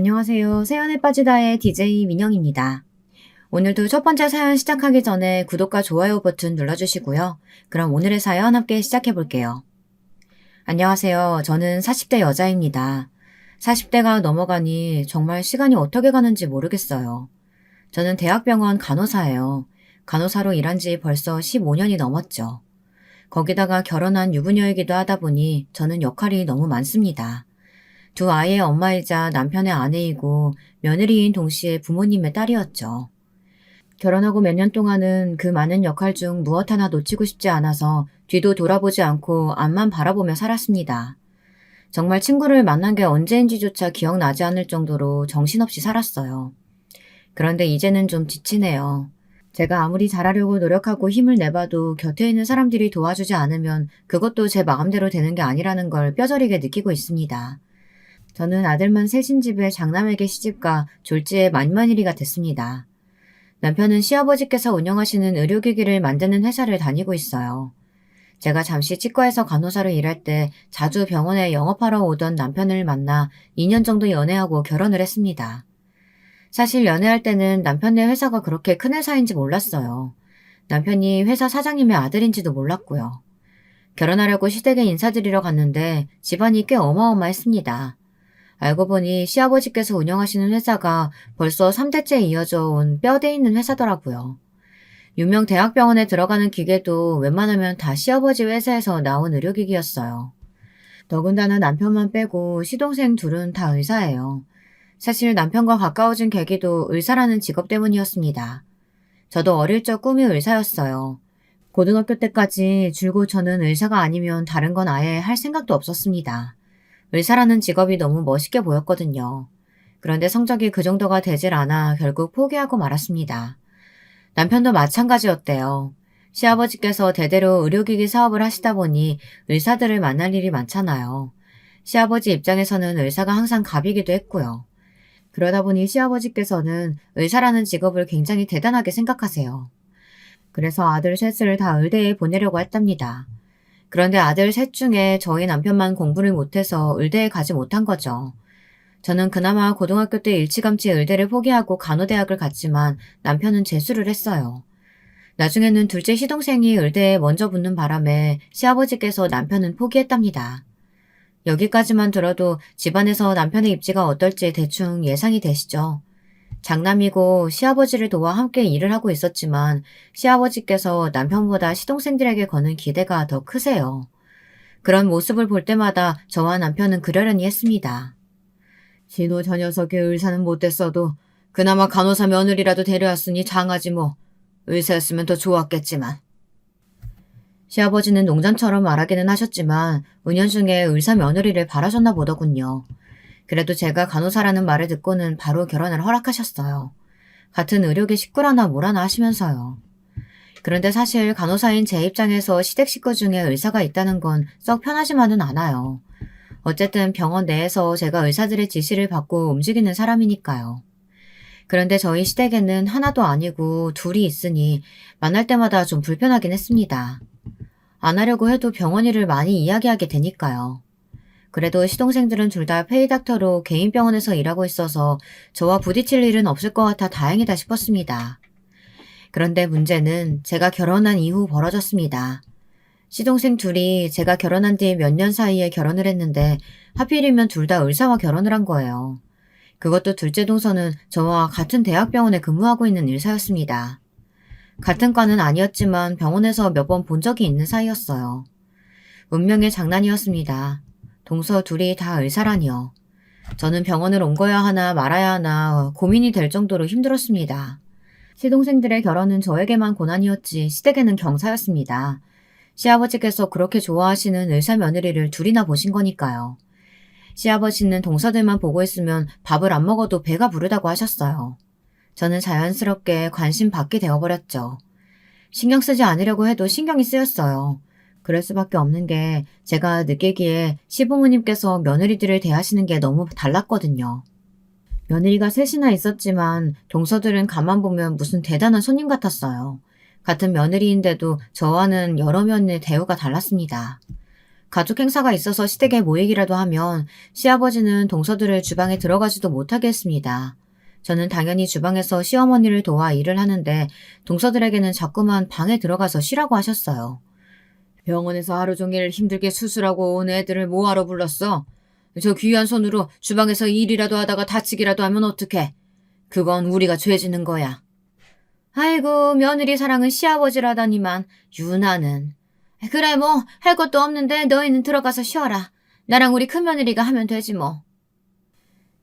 안녕하세요. 세연에 빠지다의 DJ 민영입니다. 오늘도 첫 번째 사연 시작하기 전에 구독과 좋아요 버튼 눌러주시고요. 그럼 오늘의 사연 함께 시작해 볼게요. 안녕하세요. 저는 40대 여자입니다. 40대가 넘어가니 정말 시간이 어떻게 가는지 모르겠어요. 저는 대학병원 간호사예요. 간호사로 일한 지 벌써 15년이 넘었죠. 거기다가 결혼한 유부녀이기도 하다 보니 저는 역할이 너무 많습니다. 두 아이의 엄마이자 남편의 아내이고 며느리인 동시에 부모님의 딸이었죠. 결혼하고 몇 년 동안은 그 많은 역할 중 무엇 하나 놓치고 싶지 않아서 뒤도 돌아보지 않고 앞만 바라보며 살았습니다. 정말 친구를 만난 게 언제인지조차 기억나지 않을 정도로 정신없이 살았어요. 그런데 이제는 좀 지치네요. 제가 아무리 잘하려고 노력하고 힘을 내봐도 곁에 있는 사람들이 도와주지 않으면 그것도 제 마음대로 되는 게 아니라는 걸 뼈저리게 느끼고 있습니다. 저는 아들만 셋인 집에 장남에게 시집가 졸지에 만만일이가 됐습니다. 남편은 시아버지께서 운영하시는 의료기기를 만드는 회사를 다니고 있어요. 제가 잠시 치과에서 간호사로 일할 때 자주 병원에 영업하러 오던 남편을 만나 2년 정도 연애하고 결혼을 했습니다. 사실 연애할 때는 남편네 회사가 그렇게 큰 회사인지 몰랐어요. 남편이 회사 사장님의 아들인지도 몰랐고요. 결혼하려고 시댁에 인사드리러 갔는데 집안이 꽤 어마어마했습니다. 알고 보니 시아버지께서 운영하시는 회사가 벌써 3대째 이어져 온 뼈대 있는 회사더라고요. 유명 대학병원에 들어가는 기계도 웬만하면 다 시아버지 회사에서 나온 의료기기였어요. 더군다나 남편만 빼고 시동생 둘은 다 의사예요. 사실 남편과 가까워진 계기도 의사라는 직업 때문이었습니다. 저도 어릴 적 꿈이 의사였어요. 고등학교 때까지 줄곧 저는 의사가 아니면 다른 건 아예 할 생각도 없었습니다. 의사라는 직업이 너무 멋있게 보였거든요. 그런데 성적이 그 정도가 되질 않아 결국 포기하고 말았습니다. 남편도 마찬가지였대요. 시아버지께서 대대로 의료기기 사업을 하시다 보니 의사들을 만날 일이 많잖아요. 시아버지 입장에서는 의사가 항상 갑이기도 했고요. 그러다 보니 시아버지께서는 의사라는 직업을 굉장히 대단하게 생각하세요. 그래서 아들 셋을 다 의대에 보내려고 했답니다. 그런데 아들 셋 중에 저희 남편만 공부를 못해서 의대에 가지 못한 거죠. 저는 그나마 고등학교 때 일찌감치 의대를 포기하고 간호대학을 갔지만 남편은 재수를 했어요. 나중에는 둘째 시동생이 의대에 먼저 붙는 바람에 시아버지께서 남편은 포기했답니다. 여기까지만 들어도 집안에서 남편의 입지가 어떨지 대충 예상이 되시죠? 장남이고 시아버지를 도와 함께 일을 하고 있었지만 시아버지께서 남편보다 시동생들에게 거는 기대가 더 크세요. 그런 모습을 볼 때마다 저와 남편은 그러려니 했습니다. 진호 저 녀석의 의사는 못됐어도 그나마 간호사 며느리라도 데려왔으니 장하지 뭐. 의사였으면 더 좋았겠지만. 시아버지는 농담처럼 말하기는 하셨지만 은연중에 의사 며느리를 바라셨나 보더군요. 그래도 제가 간호사라는 말을 듣고는 바로 결혼을 허락하셨어요. 같은 의료계 식구라나 뭐라나 하시면서요. 그런데 사실 간호사인 제 입장에서 시댁 식구 중에 의사가 있다는 건 썩 편하지만은 않아요. 어쨌든 병원 내에서 제가 의사들의 지시를 받고 움직이는 사람이니까요. 그런데 저희 시댁에는 하나도 아니고 둘이 있으니 만날 때마다 좀 불편하긴 했습니다. 안 하려고 해도 병원 일을 많이 이야기하게 되니까요. 그래도 시동생들은 둘 다 페이닥터로 개인 병원에서 일하고 있어서 저와 부딪힐 일은 없을 것 같아 다행이다 싶었습니다. 그런데 문제는 제가 결혼한 이후 벌어졌습니다. 시동생 둘이 제가 결혼한 뒤 몇 년 사이에 결혼을 했는데 하필이면 둘 다 의사와 결혼을 한 거예요. 그것도 둘째 동서는 저와 같은 대학병원에 근무하고 있는 의사였습니다. 같은 과는 아니었지만 병원에서 몇 번 본 적이 있는 사이였어요. 운명의 장난이었습니다. 동서 둘이 다 의사라니요. 저는 병원을 옮겨야 하나 말아야 하나 고민이 될 정도로 힘들었습니다. 시동생들의 결혼은 저에게만 고난이었지 시댁에는 경사였습니다. 시아버지께서 그렇게 좋아하시는 의사 며느리를 둘이나 보신 거니까요. 시아버지는 동서들만 보고 있으면 밥을 안 먹어도 배가 부르다고 하셨어요. 저는 자연스럽게 관심 받게 되어버렸죠. 신경 쓰지 않으려고 해도 신경이 쓰였어요. 그럴 수밖에 없는 게 제가 느끼기에 시부모님께서 며느리들을 대하시는 게 너무 달랐거든요. 며느리가 셋이나 있었지만 동서들은 가만 보면 무슨 대단한 손님 같았어요. 같은 며느리인데도 저와는 여러 면의 대우가 달랐습니다. 가족 행사가 있어서 시댁에 모이기라도 하면 시아버지는 동서들을 주방에 들어가지도 못하게 했습니다. 저는 당연히 주방에서 시어머니를 도와 일을 하는데 동서들에게는 자꾸만 방에 들어가서 쉬라고 하셨어요. 병원에서 하루 종일 힘들게 수술하고 온 애들을 뭐하러 불렀어? 저 귀한 손으로 주방에서 일이라도 하다가 다치기라도 하면 어떡해? 그건 우리가 죄 지는 거야. 아이고, 며느리 사랑은 시아버지라다니만 유나는. 그래 뭐 할 것도 없는데 너희는 들어가서 쉬어라. 나랑 우리 큰며느리가 하면 되지 뭐.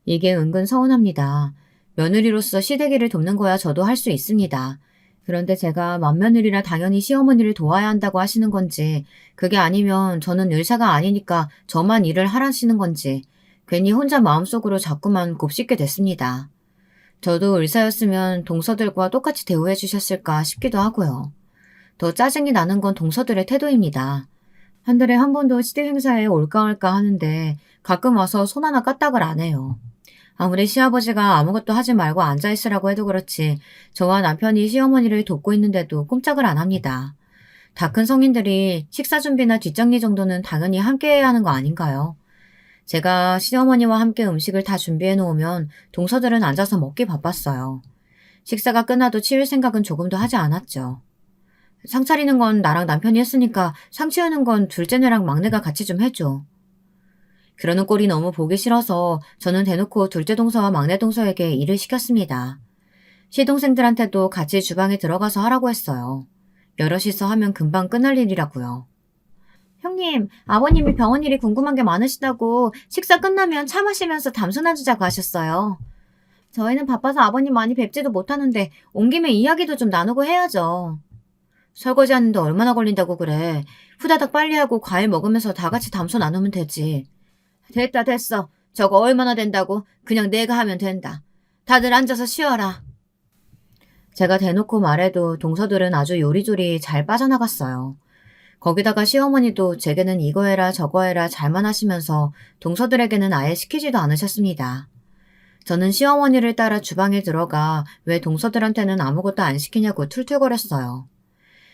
이게 은근 서운합니다. 며느리로서 시댁일을 돕는 거야 저도 할 수 있습니다. 그런데 제가 맏며느리라 당연히 시어머니를 도와야 한다고 하시는 건지, 그게 아니면 저는 의사가 아니니까 저만 일을 하라시는 건지 괜히 혼자 마음속으로 자꾸만 곱씹게 됐습니다. 저도 의사였으면 동서들과 똑같이 대우해 주셨을까 싶기도 하고요. 더 짜증이 나는 건 동서들의 태도입니다. 한 달에 한 번도 시댁 행사에 올까 말까 하는데 가끔 와서 손 하나 까딱을 안 해요. 아무리 시아버지가 아무것도 하지 말고 앉아있으라고 해도 그렇지 저와 남편이 시어머니를 돕고 있는데도 꼼짝을 안 합니다. 다 큰 성인들이 식사 준비나 뒷정리 정도는 당연히 함께 해야 하는 거 아닌가요? 제가 시어머니와 함께 음식을 다 준비해 놓으면 동서들은 앉아서 먹기 바빴어요. 식사가 끝나도 치울 생각은 조금도 하지 않았죠. 상 차리는 건 나랑 남편이 했으니까 상 치우는 건 둘째네랑 막내가 같이 좀 해줘. 그러는 꼴이 너무 보기 싫어서 저는 대놓고 둘째 동서와 막내 동서에게 일을 시켰습니다. 시동생들한테도 같이 주방에 들어가서 하라고 했어요. 여럿이서 하면 금방 끝날 일이라고요. 형님, 아버님이 병원 일이 궁금한 게 많으시다고 식사 끝나면 차 마시면서 담소 나누자고 하셨어요. 저희는 바빠서 아버님 많이 뵙지도 못하는데 온 김에 이야기도 좀 나누고 해야죠. 설거지 하는데 얼마나 걸린다고 그래. 후다닥 빨리 하고 과일 먹으면서 다 같이 담소 나누면 되지. 됐다 됐어. 저거 얼마나 된다고. 그냥 내가 하면 된다. 다들 앉아서 쉬어라. 제가 대놓고 말해도 동서들은 아주 요리조리 잘 빠져나갔어요. 거기다가 시어머니도 제게는 이거 해라 저거 해라 잘만 하시면서 동서들에게는 아예 시키지도 않으셨습니다. 저는 시어머니를 따라 주방에 들어가 왜 동서들한테는 아무것도 안 시키냐고 툴툴거렸어요.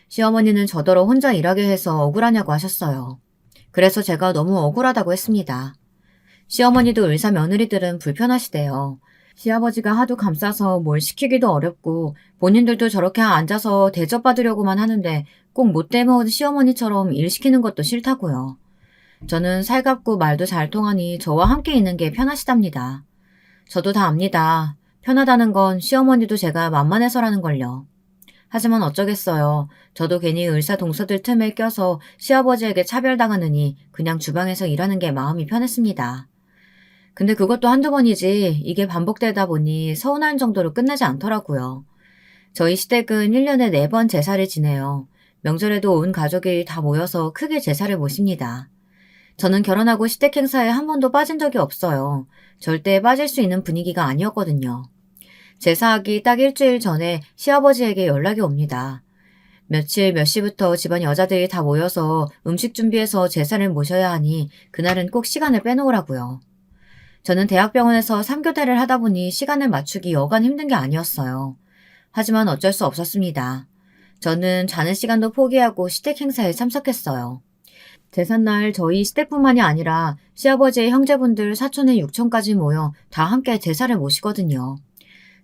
시어머니는 저더러 혼자 일하게 해서 억울하냐고 하셨어요. 그래서 제가 너무 억울하다고 했습니다. 시어머니도 의사 며느리들은 불편하시대요. 시아버지가 하도 감싸서 뭘 시키기도 어렵고 본인들도 저렇게 앉아서 대접받으려고만 하는데 꼭 못돼 먹은 시어머니처럼 일 시키는 것도 싫다고요. 저는 살갑고 말도 잘 통하니 저와 함께 있는 게 편하시답니다. 저도 다 압니다. 편하다는 건 시어머니도 제가 만만해서라는 걸요. 하지만 어쩌겠어요. 저도 괜히 의사 동서들 틈에 껴서 시아버지에게 차별당하느니 그냥 주방에서 일하는 게 마음이 편했습니다. 근데 그것도 한두 번이지 이게 반복되다 보니 서운할 정도로 끝나지 않더라고요. 저희 시댁은 1년에 4번 제사를 지내요. 명절에도 온 가족이 다 모여서 크게 제사를 모십니다. 저는 결혼하고 시댁 행사에 한 번도 빠진 적이 없어요. 절대 빠질 수 있는 분위기가 아니었거든요. 제사하기 딱 일주일 전에 시아버지에게 연락이 옵니다. 며칠 몇 시부터 집안 여자들이 다 모여서 음식 준비해서 제사를 모셔야 하니 그날은 꼭 시간을 빼놓으라고요. 저는 대학병원에서 3교대를 하다 보니 시간을 맞추기 여간 힘든 게 아니었어요. 하지만 어쩔 수 없었습니다. 저는 자는 시간도 포기하고 시댁 행사에 참석했어요. 제삿날 저희 시댁뿐만이 아니라 시아버지의 형제분들 사촌의 육촌까지 모여 다 함께 제사를 모시거든요.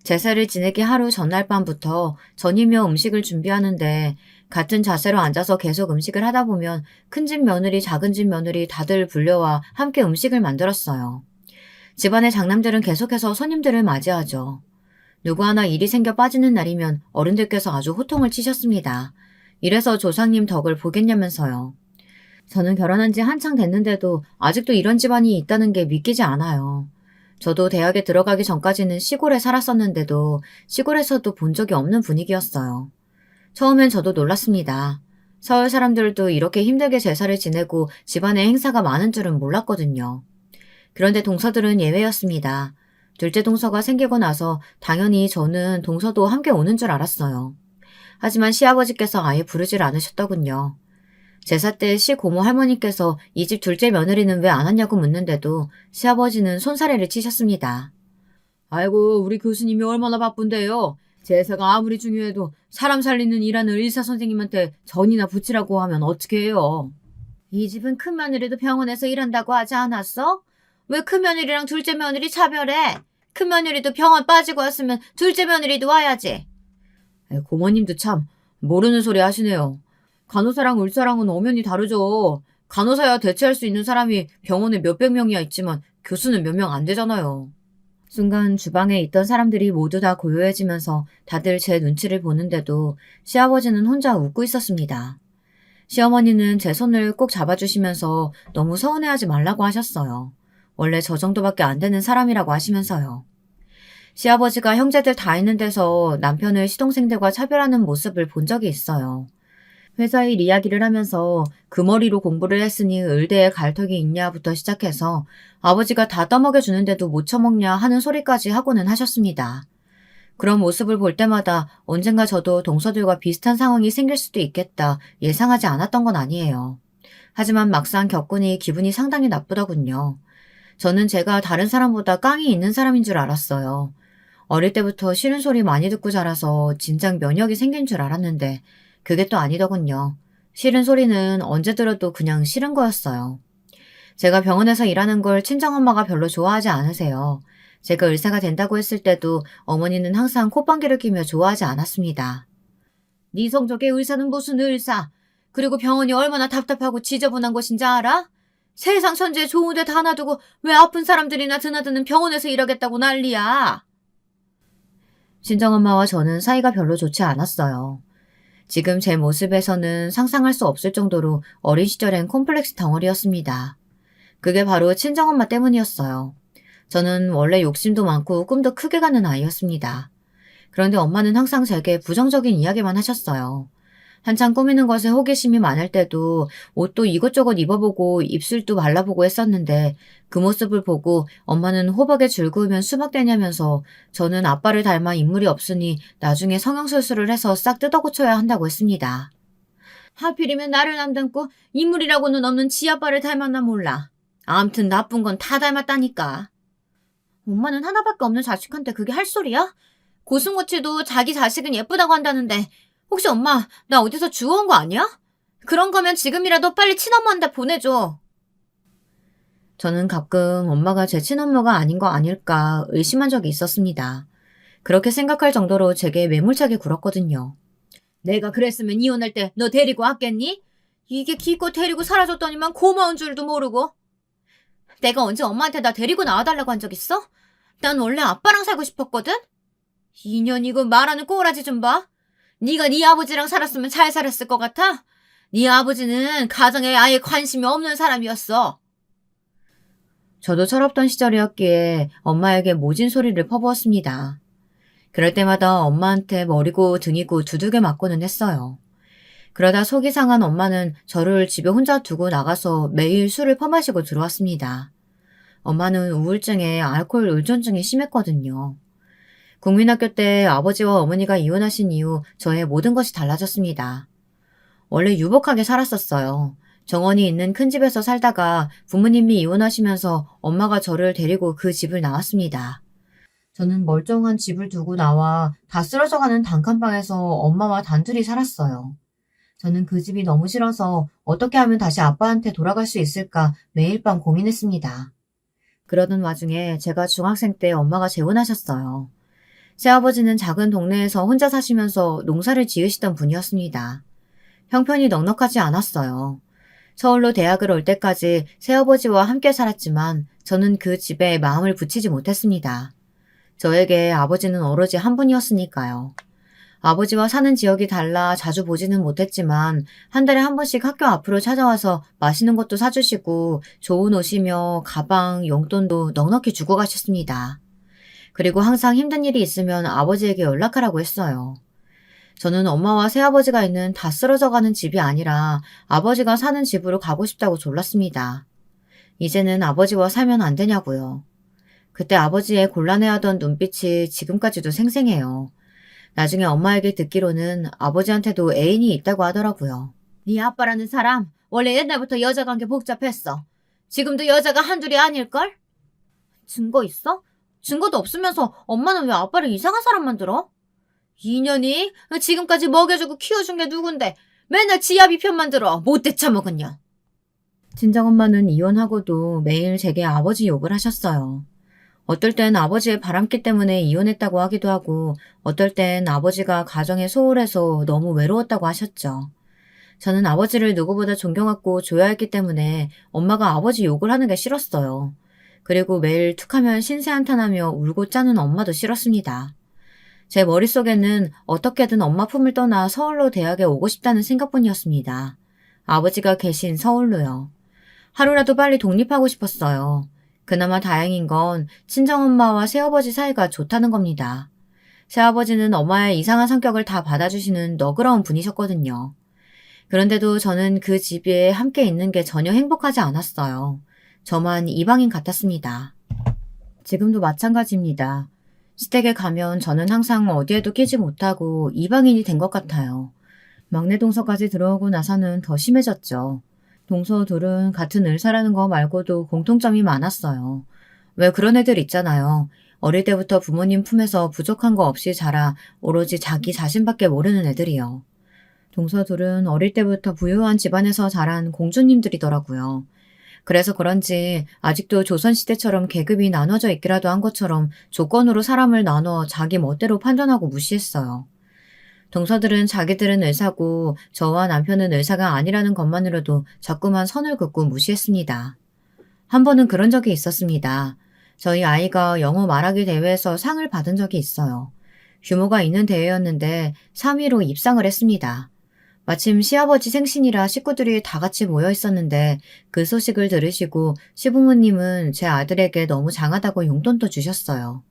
제사를 지내기 하루 전날 밤부터 전이며 음식을 준비하는데 같은 자세로 앉아서 계속 음식을 하다 보면 큰집 며느리 작은집 며느리 다들 불려와 함께 음식을 만들었어요. 집안의 장남들은 계속해서 손님들을 맞이하죠. 누구 하나 일이 생겨 빠지는 날이면 어른들께서 아주 호통을 치셨습니다. 이래서 조상님 덕을 보겠냐면서요. 저는 결혼한 지 한창 됐는데도 아직도 이런 집안이 있다는 게 믿기지 않아요. 저도 대학에 들어가기 전까지는 시골에 살았었는데도 시골에서도 본 적이 없는 분위기였어요. 처음엔 저도 놀랐습니다. 서울 사람들도 이렇게 힘들게 제사를 지내고 집안에 행사가 많은 줄은 몰랐거든요. 그런데 동서들은 예외였습니다. 둘째 동서가 생기고 나서 당연히 저는 동서도 함께 오는 줄 알았어요. 하지만 시아버지께서 아예 부르질 않으셨더군요. 제사 때 시고모 할머니께서 이 집 둘째 며느리는 왜 안 왔냐고 묻는데도 시아버지는 손사래를 치셨습니다. 아이고 우리 교수님이 얼마나 바쁜데요. 제사가 아무리 중요해도 사람 살리는 일하는 의사 선생님한테 전이나 붙이라고 하면 어떻게 해요. 이 집은 큰며느리도 병원에서 일한다고 하지 않았어? 왜 큰며느리랑 둘째 며느리 차별해? 큰며느리도 병원 빠지고 왔으면 둘째 며느리도 와야지. 고모님도 참 모르는 소리 하시네요. 간호사랑 의사랑은 엄연히 다르죠. 간호사야 대체할 수 있는 사람이 병원에 몇백 명이야 있지만 교수는 몇 명 안 되잖아요. 순간 주방에 있던 사람들이 모두 다 고요해지면서 다들 제 눈치를 보는데도 시아버지는 혼자 웃고 있었습니다. 시어머니는 제 손을 꼭 잡아주시면서 너무 서운해하지 말라고 하셨어요. 원래 저 정도밖에 안 되는 사람이라고 하시면서요. 시아버지가 형제들 다 있는 데서 남편을 시동생들과 차별하는 모습을 본 적이 있어요. 회사 일 이야기를 하면서 그 머리로 공부를 했으니 의대에 갈 턱이 있냐부터 시작해서 아버지가 다 떠먹여주는데도 못 처먹냐 하는 소리까지 하고는 하셨습니다. 그런 모습을 볼 때마다 언젠가 저도 동서들과 비슷한 상황이 생길 수도 있겠다 예상하지 않았던 건 아니에요. 하지만 막상 겪으니 기분이 상당히 나쁘더군요. 저는 제가 다른 사람보다 깡이 있는 사람인 줄 알았어요. 어릴 때부터 싫은 소리 많이 듣고 자라서 진작 면역이 생긴 줄 알았는데 그게 또 아니더군요. 싫은 소리는 언제 들어도 그냥 싫은 거였어요. 제가 병원에서 일하는 걸 친정엄마가 별로 좋아하지 않으세요. 제가 의사가 된다고 했을 때도 어머니는 항상 콧방귀를 뀌며 좋아하지 않았습니다. 네 성적의 의사는 무슨 의사? 그리고 병원이 얼마나 답답하고 지저분한 곳인지 알아? 세상 천지에 좋은 데 다 놔두고 왜 아픈 사람들이나 드나드는 병원에서 일하겠다고 난리야. 친정엄마와 저는 사이가 별로 좋지 않았어요. 지금 제 모습에서는 상상할 수 없을 정도로 어린 시절엔 콤플렉스 덩어리였습니다. 그게 바로 친정엄마 때문이었어요. 저는 원래 욕심도 많고 꿈도 크게 가는 아이였습니다. 그런데 엄마는 항상 제게 부정적인 이야기만 하셨어요. 한창 꾸미는 것에 호기심이 많을 때도 옷도 이것저것 입어보고 입술도 발라보고 했었는데 그 모습을 보고 엄마는 호박에 줄 그으면 수박 되냐면서 저는 아빠를 닮아 인물이 없으니 나중에 성형수술을 해서 싹 뜯어고쳐야 한다고 했습니다. 하필이면 나를 안 닮고 인물이라고는 없는 지 아빠를 닮았나 몰라. 암튼 나쁜 건 다 닮았다니까. 엄마는 하나밖에 없는 자식한테 그게 할 소리야? 고슴고치도 자기 자식은 예쁘다고 한다는데 혹시 엄마 나 어디서 주워온 거 아니야? 그런 거면 지금이라도 빨리 친엄마한테 보내줘. 저는 가끔 엄마가 제 친엄마가 아닌 거 아닐까 의심한 적이 있었습니다. 그렇게 생각할 정도로 제게 매몰차게 굴었거든요. 내가 그랬으면 이혼할 때 너 데리고 왔겠니? 이게 기껏 데리고 살아줬더니만 고마운 줄도 모르고. 내가 언제 엄마한테 나 데리고 나와달라고 한 적 있어? 난 원래 아빠랑 살고 싶었거든? 2년이고 말하는 꼬라지 좀 봐. 네가 네 아버지랑 살았으면 잘 살았을 것 같아? 네 아버지는 가정에 아예 관심이 없는 사람이었어. 저도 철없던 시절이었기에 엄마에게 모진 소리를 퍼부었습니다. 그럴 때마다 엄마한테 머리고 등이고 두들겨 맞고는 했어요. 그러다 속이 상한 엄마는 저를 집에 혼자 두고 나가서 매일 술을 퍼마시고 들어왔습니다. 엄마는 우울증에 알코올 의존증이 심했거든요. 국민학교 때 아버지와 어머니가 이혼하신 이후 저의 모든 것이 달라졌습니다. 원래 유복하게 살았었어요. 정원이 있는 큰 집에서 살다가 부모님이 이혼하시면서 엄마가 저를 데리고 그 집을 나왔습니다. 저는 멀쩡한 집을 두고 나와 다 쓰러져가는 단칸방에서 엄마와 단둘이 살았어요. 저는 그 집이 너무 싫어서 어떻게 하면 다시 아빠한테 돌아갈 수 있을까 매일 밤 고민했습니다. 그러던 와중에 제가 중학생 때 엄마가 재혼하셨어요. 새아버지는 작은 동네에서 혼자 사시면서 농사를 지으시던 분이었습니다. 형편이 넉넉하지 않았어요. 서울로 대학을 올 때까지 새아버지와 함께 살았지만 저는 그 집에 마음을 붙이지 못했습니다. 저에게 아버지는 오로지 한 분이었으니까요. 아버지와 사는 지역이 달라 자주 보지는 못했지만 한 달에 한 번씩 학교 앞으로 찾아와서 맛있는 것도 사주시고 좋은 옷이며 가방, 용돈도 넉넉히 주고 가셨습니다. 그리고 항상 힘든 일이 있으면 아버지에게 연락하라고 했어요. 저는 엄마와 새아버지가 있는 다 쓰러져가는 집이 아니라 아버지가 사는 집으로 가고 싶다고 졸랐습니다. 이제는 아버지와 살면 안 되냐고요. 그때 아버지의 곤란해하던 눈빛이 지금까지도 생생해요. 나중에 엄마에게 듣기로는 아버지한테도 애인이 있다고 하더라고요. 네 아빠라는 사람 원래 옛날부터 여자 관계 복잡했어. 지금도 여자가 한둘이 아닐걸? 증거 있어? 증거도 없으면서 엄마는 왜 아빠를 이상한 사람 만들어? 2년이 지금까지 먹여주고 키워준 게 누군데 맨날 지 아비 편만 들어 못돼 처먹은 년. 친정엄마는 이혼하고도 매일 제게 아버지 욕을 하셨어요. 어떨 땐 아버지의 바람기 때문에 이혼했다고 하기도 하고 어떨 땐 아버지가 가정에 소홀해서 너무 외로웠다고 하셨죠. 저는 아버지를 누구보다 존경했고 좋아했기 때문에 엄마가 아버지 욕을 하는 게 싫었어요. 그리고 매일 툭하면 신세한탄하며 울고 짜는 엄마도 싫었습니다. 제 머릿속에는 어떻게든 엄마 품을 떠나 서울로 대학에 오고 싶다는 생각뿐이었습니다. 아버지가 계신 서울로요. 하루라도 빨리 독립하고 싶었어요. 그나마 다행인 건 친정엄마와 새아버지 사이가 좋다는 겁니다. 새아버지는 엄마의 이상한 성격을 다 받아주시는 너그러운 분이셨거든요. 그런데도 저는 그 집에 함께 있는 게 전혀 행복하지 않았어요. 저만 이방인 같았습니다. 지금도 마찬가지입니다. 시댁에 가면 저는 항상 어디에도 끼지 못하고 이방인이 된 것 같아요. 막내 동서까지 들어오고 나서는 더 심해졌죠. 동서 둘은 같은 의사라는 거 말고도 공통점이 많았어요. 왜 그런 애들 있잖아요. 어릴 때부터 부모님 품에서 부족한 거 없이 자라 오로지 자기 자신밖에 모르는 애들이요. 동서 둘은 어릴 때부터 부유한 집안에서 자란 공주님들이더라고요. 그래서 그런지 아직도 조선시대처럼 계급이 나눠져 있기라도 한 것처럼 조건으로 사람을 나눠 자기 멋대로 판단하고 무시했어요. 동서들은 자기들은 의사고 저와 남편은 의사가 아니라는 것만으로도 자꾸만 선을 긋고 무시했습니다. 한 번은 그런 적이 있었습니다. 저희 아이가 영어 말하기 대회에서 상을 받은 적이 있어요. 규모가 있는 대회였는데 3위로 입상을 했습니다. 마침 시아버지 생신이라 식구들이 다 같이 모여 있었는데 그 소식을 들으시고 시부모님은 제 아들에게 너무 장하다고 용돈도 주셨어요.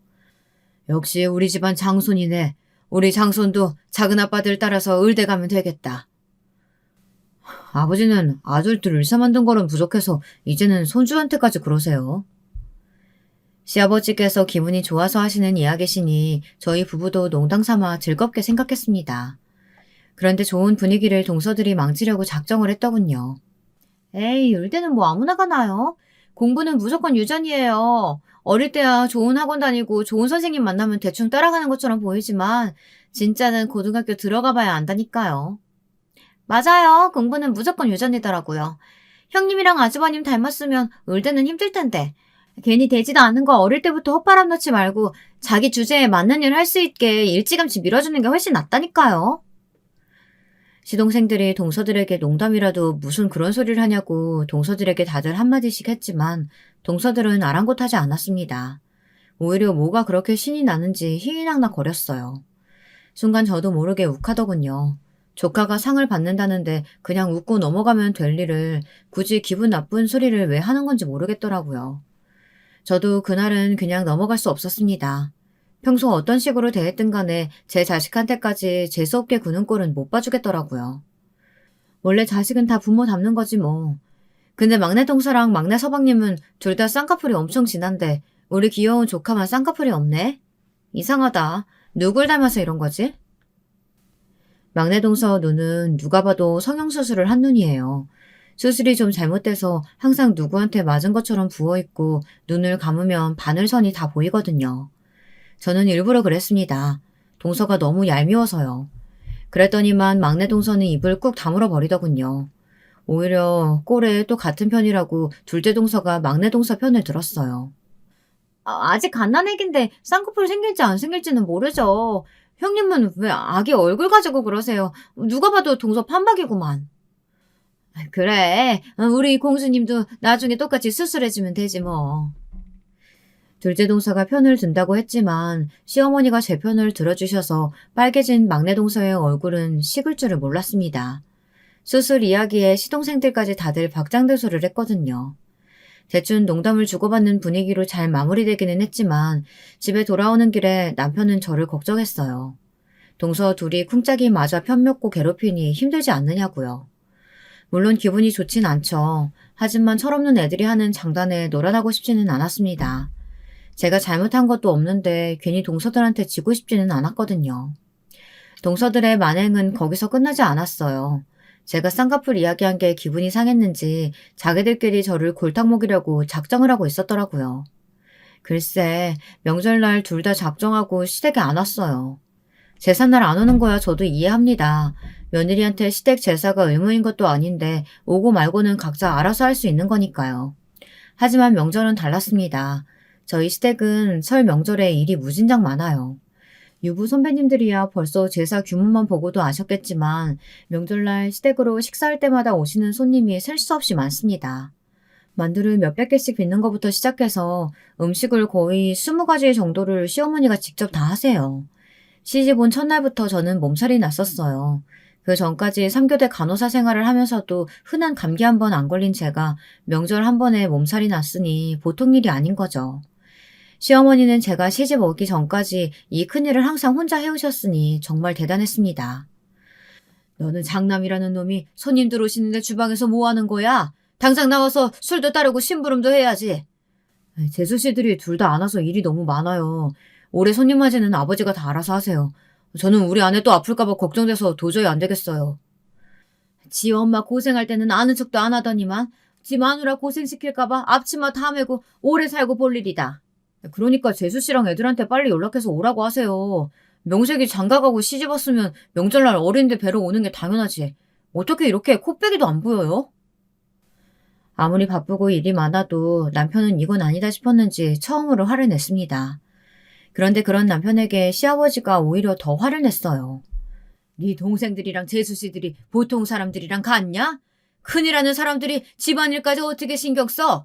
역시 우리 집안 장손이네. 우리 장손도 작은 아빠들 따라서 의대 가면 되겠다. 아버지는 아들들 의사 만든 거는 부족해서 이제는 손주한테까지 그러세요. 시아버지께서 기분이 좋아서 하시는 이야기시니 저희 부부도 농담 삼아 즐겁게 생각했습니다. 그런데 좋은 분위기를 동서들이 망치려고 작정을 했더군요. 에이, 의대는 뭐 아무나 가나요? 공부는 무조건 유전이에요. 어릴 때야 좋은 학원 다니고 좋은 선생님 만나면 대충 따라가는 것처럼 보이지만 진짜는 고등학교 들어가 봐야 안다니까요. 맞아요. 공부는 무조건 유전이더라고요. 형님이랑 아주버님 닮았으면 의대는 힘들 텐데. 괜히 되지도 않은 거 어릴 때부터 헛바람 넣지 말고 자기 주제에 맞는 일 할 수 있게 일찌감치 밀어주는 게 훨씬 낫다니까요. 시동생들이 동서들에게 농담이라도 무슨 그런 소리를 하냐고 동서들에게 다들 한마디씩 했지만 동서들은 아랑곳하지 않았습니다. 오히려 뭐가 그렇게 신이 나는지 희희낙낙 거렸어요. 순간 저도 모르게 욱하더군요. 조카가 상을 받는다는데 그냥 웃고 넘어가면 될 일을 굳이 기분 나쁜 소리를 왜 하는 건지 모르겠더라고요. 저도 그날은 그냥 넘어갈 수 없었습니다. 평소 어떤 식으로 대했든 간에 제 자식한테까지 재수없게 구는 꼴은 못 봐주겠더라고요. 원래 자식은 다 부모 닮는 거지 뭐. 근데 막내 동서랑 막내 서방님은 둘 다 쌍꺼풀이 엄청 진한데 우리 귀여운 조카만 쌍꺼풀이 없네? 이상하다. 누굴 닮아서 이런 거지? 막내 동서 눈은 누가 봐도 성형수술을 한 눈이에요. 수술이 좀 잘못돼서 항상 누구한테 맞은 것처럼 부어있고 눈을 감으면 바늘선이 다 보이거든요. 저는 일부러 그랬습니다. 동서가 너무 얄미워서요. 그랬더니만 막내 동서는 입을 꾹 다물어 버리더군요. 오히려 꼴에 또 같은 편이라고 둘째 동서가 막내 동서 편을 들었어요. 아직 갓난애기인데 쌍꺼풀 생길지 안 생길지는 모르죠. 형님은 왜 아기 얼굴 가지고 그러세요? 누가 봐도 동서 판박이구만. 그래, 우리 공주님도 나중에 똑같이 수술해주면 되지 뭐. 둘째 동서가 편을 든다고 했지만 시어머니가 제 편을 들어주셔서 빨개진 막내 동서의 얼굴은 식을 줄을 몰랐습니다. 수술 이야기에 시동생들까지 다들 박장대소를 했거든요. 대충 농담을 주고받는 분위기로 잘 마무리되기는 했지만 집에 돌아오는 길에 남편은 저를 걱정했어요. 동서 둘이 쿵짝이 맞아 편먹고 괴롭히니 힘들지 않느냐고요. 물론 기분이 좋진 않죠. 하지만 철없는 애들이 하는 장단에 놀아나고 싶지는 않았습니다. 제가 잘못한 것도 없는데 괜히 동서들한테 지고 싶지는 않았거든요. 동서들의 만행은 거기서 끝나지 않았어요. 제가 쌍꺼풀 이야기한 게 기분이 상했는지 자기들끼리 저를 골탕 먹이려고 작정을 하고 있었더라고요. 글쎄, 명절날 둘 다 작정하고 시댁에 안 왔어요. 제삿날 안 오는 거야 저도 이해합니다. 며느리한테 시댁 제사가 의무인 것도 아닌데 오고 말고는 각자 알아서 할 수 있는 거니까요. 하지만 명절은 달랐습니다. 저희 시댁은 설 명절에 일이 무진장 많아요. 유부 선배님들이야 벌써 제사 규모만 보고도 아셨겠지만 명절날 시댁으로 식사할 때마다 오시는 손님이 셀 수 없이 많습니다. 만두를 몇백 개씩 빚는 것부터 시작해서 음식을 거의 20가지 정도를 시어머니가 직접 다 하세요. 시집 온 첫날부터 저는 몸살이 났었어요. 그 전까지 3교대 간호사 생활을 하면서도 흔한 감기 한 번 안 걸린 제가 명절 한 번에 몸살이 났으니 보통 일이 아닌 거죠. 시어머니는 제가 시집 오기 전까지 이 큰일을 항상 혼자 해오셨으니 정말 대단했습니다. 너는 장남이라는 놈이 손님들 오시는데 주방에서 뭐 하는 거야? 당장 나와서 술도 따르고 심부름도 해야지. 재수 씨들이 둘 다 안 와서 일이 너무 많아요. 올해 손님 맞이는 아버지가 다 알아서 하세요. 저는 우리 아내 또 아플까봐 걱정돼서 도저히 안 되겠어요. 지 엄마 고생할 때는 아는 척도 안 하더니만 지 마누라 고생시킬까봐 앞치마 다 메고 오래 살고 볼 일이다. 그러니까 재수 씨랑 애들한테 빨리 연락해서 오라고 하세요. 명색이 장가가고 시집 왔으면 명절날 어린데 뵈러 오는 게 당연하지. 어떻게 이렇게 코빼기도 안 보여요? 아무리 바쁘고 일이 많아도 남편은 이건 아니다 싶었는지 처음으로 화를 냈습니다. 그런데 그런 남편에게 시아버지가 오히려 더 화를 냈어요. 네 동생들이랑 재수씨들이 보통 사람들이랑 같냐? 큰일하는 사람들이 집안일까지 어떻게 신경 써?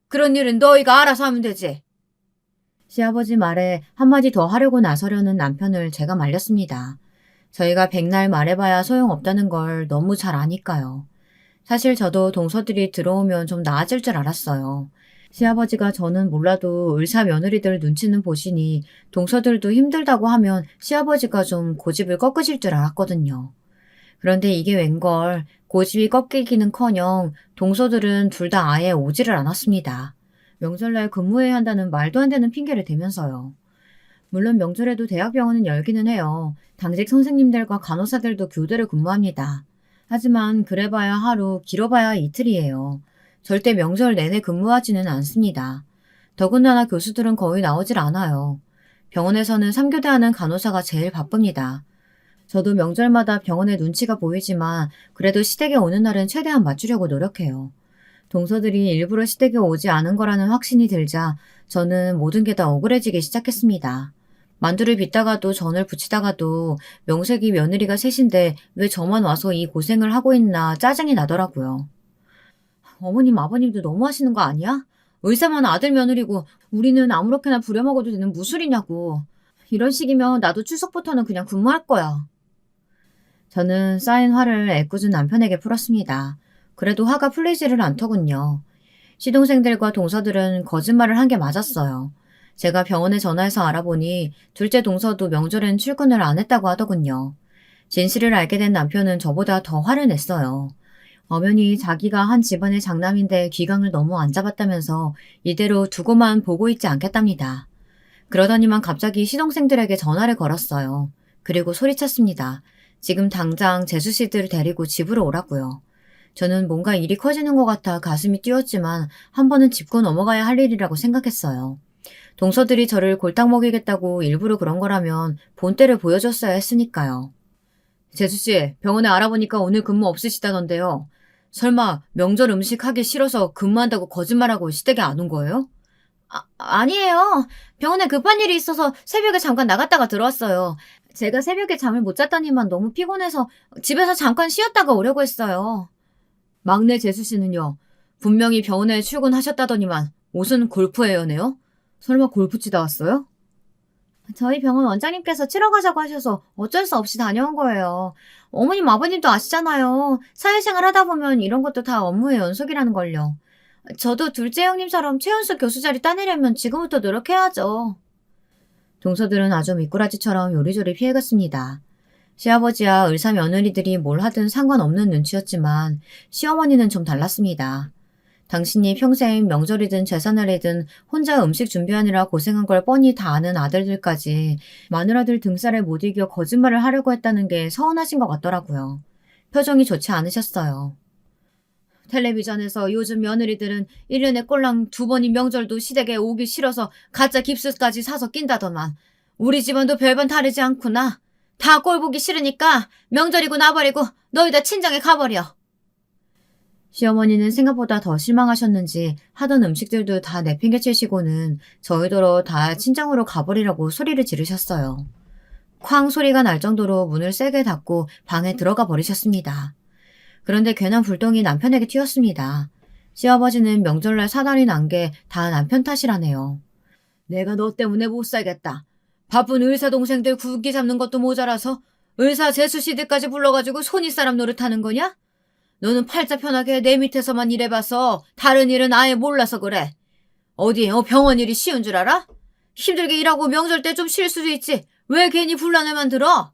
그런 일은 너희가 알아서 하면 되지. 시아버지 말에 한마디 더 하려고 나서려는 남편을 제가 말렸습니다. 저희가 백날 말해봐야 소용없다는 걸 너무 잘 아니까요. 사실 저도 동서들이 들어오면 좀 나아질 줄 알았어요. 시아버지가 저는 몰라도 의사 며느리들 눈치는 보시니 동서들도 힘들다고 하면 시아버지가 좀 고집을 꺾으실 줄 알았거든요. 그런데 이게 웬걸 고집이 꺾이기는커녕 동서들은 둘 다 아예 오지를 않았습니다. 명절날 근무해야 한다는 말도 안 되는 핑계를 대면서요. 물론 명절에도 대학병원은 열기는 해요. 당직 선생님들과 간호사들도 교대를 근무합니다. 하지만 그래봐야 하루, 길어봐야 이틀이에요. 절대 명절 내내 근무하지는 않습니다. 더군다나 교수들은 거의 나오질 않아요. 병원에서는 3교대하는 간호사가 제일 바쁩니다. 저도 명절마다 병원에 눈치가 보이지만 그래도 시댁에 오는 날은 최대한 맞추려고 노력해요. 동서들이 일부러 시댁에 오지 않은 거라는 확신이 들자 저는 모든 게 다 억울해지기 시작했습니다. 만두를 빚다가도 전을 부치다가도 명색이 며느리가 셋인데 왜 저만 와서 이 고생을 하고 있나 짜증이 나더라고요. 어머님 아버님도 너무 하시는 거 아니야? 의사만 아들 며느리고 우리는 아무렇게나 부려먹어도 되는 무술이냐고. 이런 식이면 나도 추석부터는 그냥 근무할 거야. 저는 쌓인 화를 애꿎은 남편에게 풀었습니다. 그래도 화가 풀리지를 않더군요. 시동생들과 동서들은 거짓말을 한 게 맞았어요. 제가 병원에 전화해서 알아보니 둘째 동서도 명절엔 출근을 안 했다고 하더군요. 진실을 알게 된 남편은 저보다 더 화를 냈어요. 엄연히 자기가 한 집안의 장남인데 귀강을 너무 안 잡았다면서 이대로 두고만 보고 있지 않겠답니다. 그러더니만 갑자기 시동생들에게 전화를 걸었어요. 그리고 소리쳤습니다. 지금 당장 재수씨들을 데리고 집으로 오라고요. 저는 뭔가 일이 커지는 것 같아 가슴이 뛰었지만 한 번은 짚고 넘어가야 할 일이라고 생각했어요. 동서들이 저를 골탕 먹이겠다고 일부러 그런 거라면 본때를 보여줬어야 했으니까요. 재수씨, 병원에 알아보니까 오늘 근무 없으시다던데요. 설마 명절 음식 하기 싫어서 근무한다고 거짓말하고 시댁에 안 온 거예요? 아니에요. 병원에 급한 일이 있어서 새벽에 잠깐 나갔다가 들어왔어요. 제가 새벽에 잠을 못 잤다니만 너무 피곤해서 집에서 잠깐 쉬었다가 오려고 했어요. 막내 재수 씨는요? 분명히 병원에 출근하셨다더니만 옷은 골프웨어네요? 설마 골프 치다 왔어요? 저희 병원 원장님께서 치러 가자고 하셔서 어쩔 수 없이 다녀온 거예요. 어머님 아버님도 아시잖아요. 사회생활 하다 보면 이런 것도 다 업무의 연속이라는 걸요. 저도 둘째 형님처럼 최연소 교수 자리 따내려면 지금부터 노력해야죠. 동서들은 아주 미꾸라지처럼 요리조리 피해갔습니다. 시아버지와 의사 며느리들이 뭘 하든 상관없는 눈치였지만 시어머니는 좀 달랐습니다. 당신이 평생 명절이든 제사날이든 혼자 음식 준비하느라 고생한 걸 뻔히 다 아는 아들들까지 마누라들 등살에 못 이겨 거짓말을 하려고 했다는 게 서운하신 것 같더라고요. 표정이 좋지 않으셨어요. 텔레비전에서 요즘 며느리들은 1년에 꼴랑 2번인 명절도 시댁에 오기 싫어서 가짜 깁스까지 사서 낀다더만 우리 집안도 별반 다르지 않구나. 다 꼴 보기 싫으니까 명절이고 나버리고 너희 다 친정에 가버려. 시어머니는 생각보다 더 실망하셨는지 하던 음식들도 다 내팽개치시고는 저희더러 다 친정으로 가버리라고 소리를 지르셨어요. 쾅 소리가 날 정도로 문을 세게 닫고 방에 들어가 버리셨습니다. 그런데 괜한 불똥이 남편에게 튀었습니다. 시아버지는 명절날 사달이 난 게 다 남편 탓이라네요. 내가 너 때문에 못 살겠다. 바쁜 의사 동생들 구기 잡는 것도 모자라서 의사 재수씨들까지 불러가지고 손윗사람 노릇하는 거냐? 너는 팔자 편하게 내 밑에서만 일해봐서 다른 일은 아예 몰라서 그래. 어디 병원 일이 쉬운 줄 알아? 힘들게 일하고 명절 때 좀 쉴 수도 있지. 왜 괜히 분란을 들어?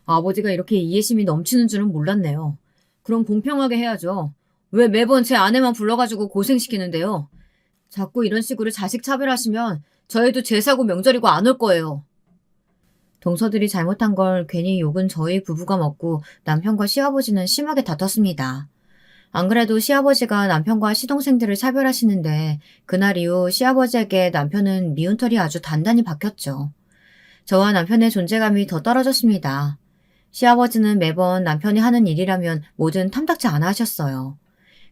아버지가 이렇게 이해심이 넘치는 줄은 몰랐네요. 그럼 공평하게 해야죠. 왜 매번 제 아내만 불러가지고 고생시키는데요? 자꾸 이런 식으로 자식 차별하시면 저희도 제사고 명절이고 안 올 거예요. 동서들이 잘못한 걸 괜히 욕은 저희 부부가 먹고 남편과 시아버지는 심하게 다퉜습니다. 안 그래도 시아버지가 남편과 시동생들을 차별하시는데 그날 이후 시아버지에게 남편은 미운 털이 아주 단단히 박혔죠. 저와 남편의 존재감이 더 떨어졌습니다. 시아버지는 매번 남편이 하는 일이라면 뭐든 탐탁지 않아 하셨어요.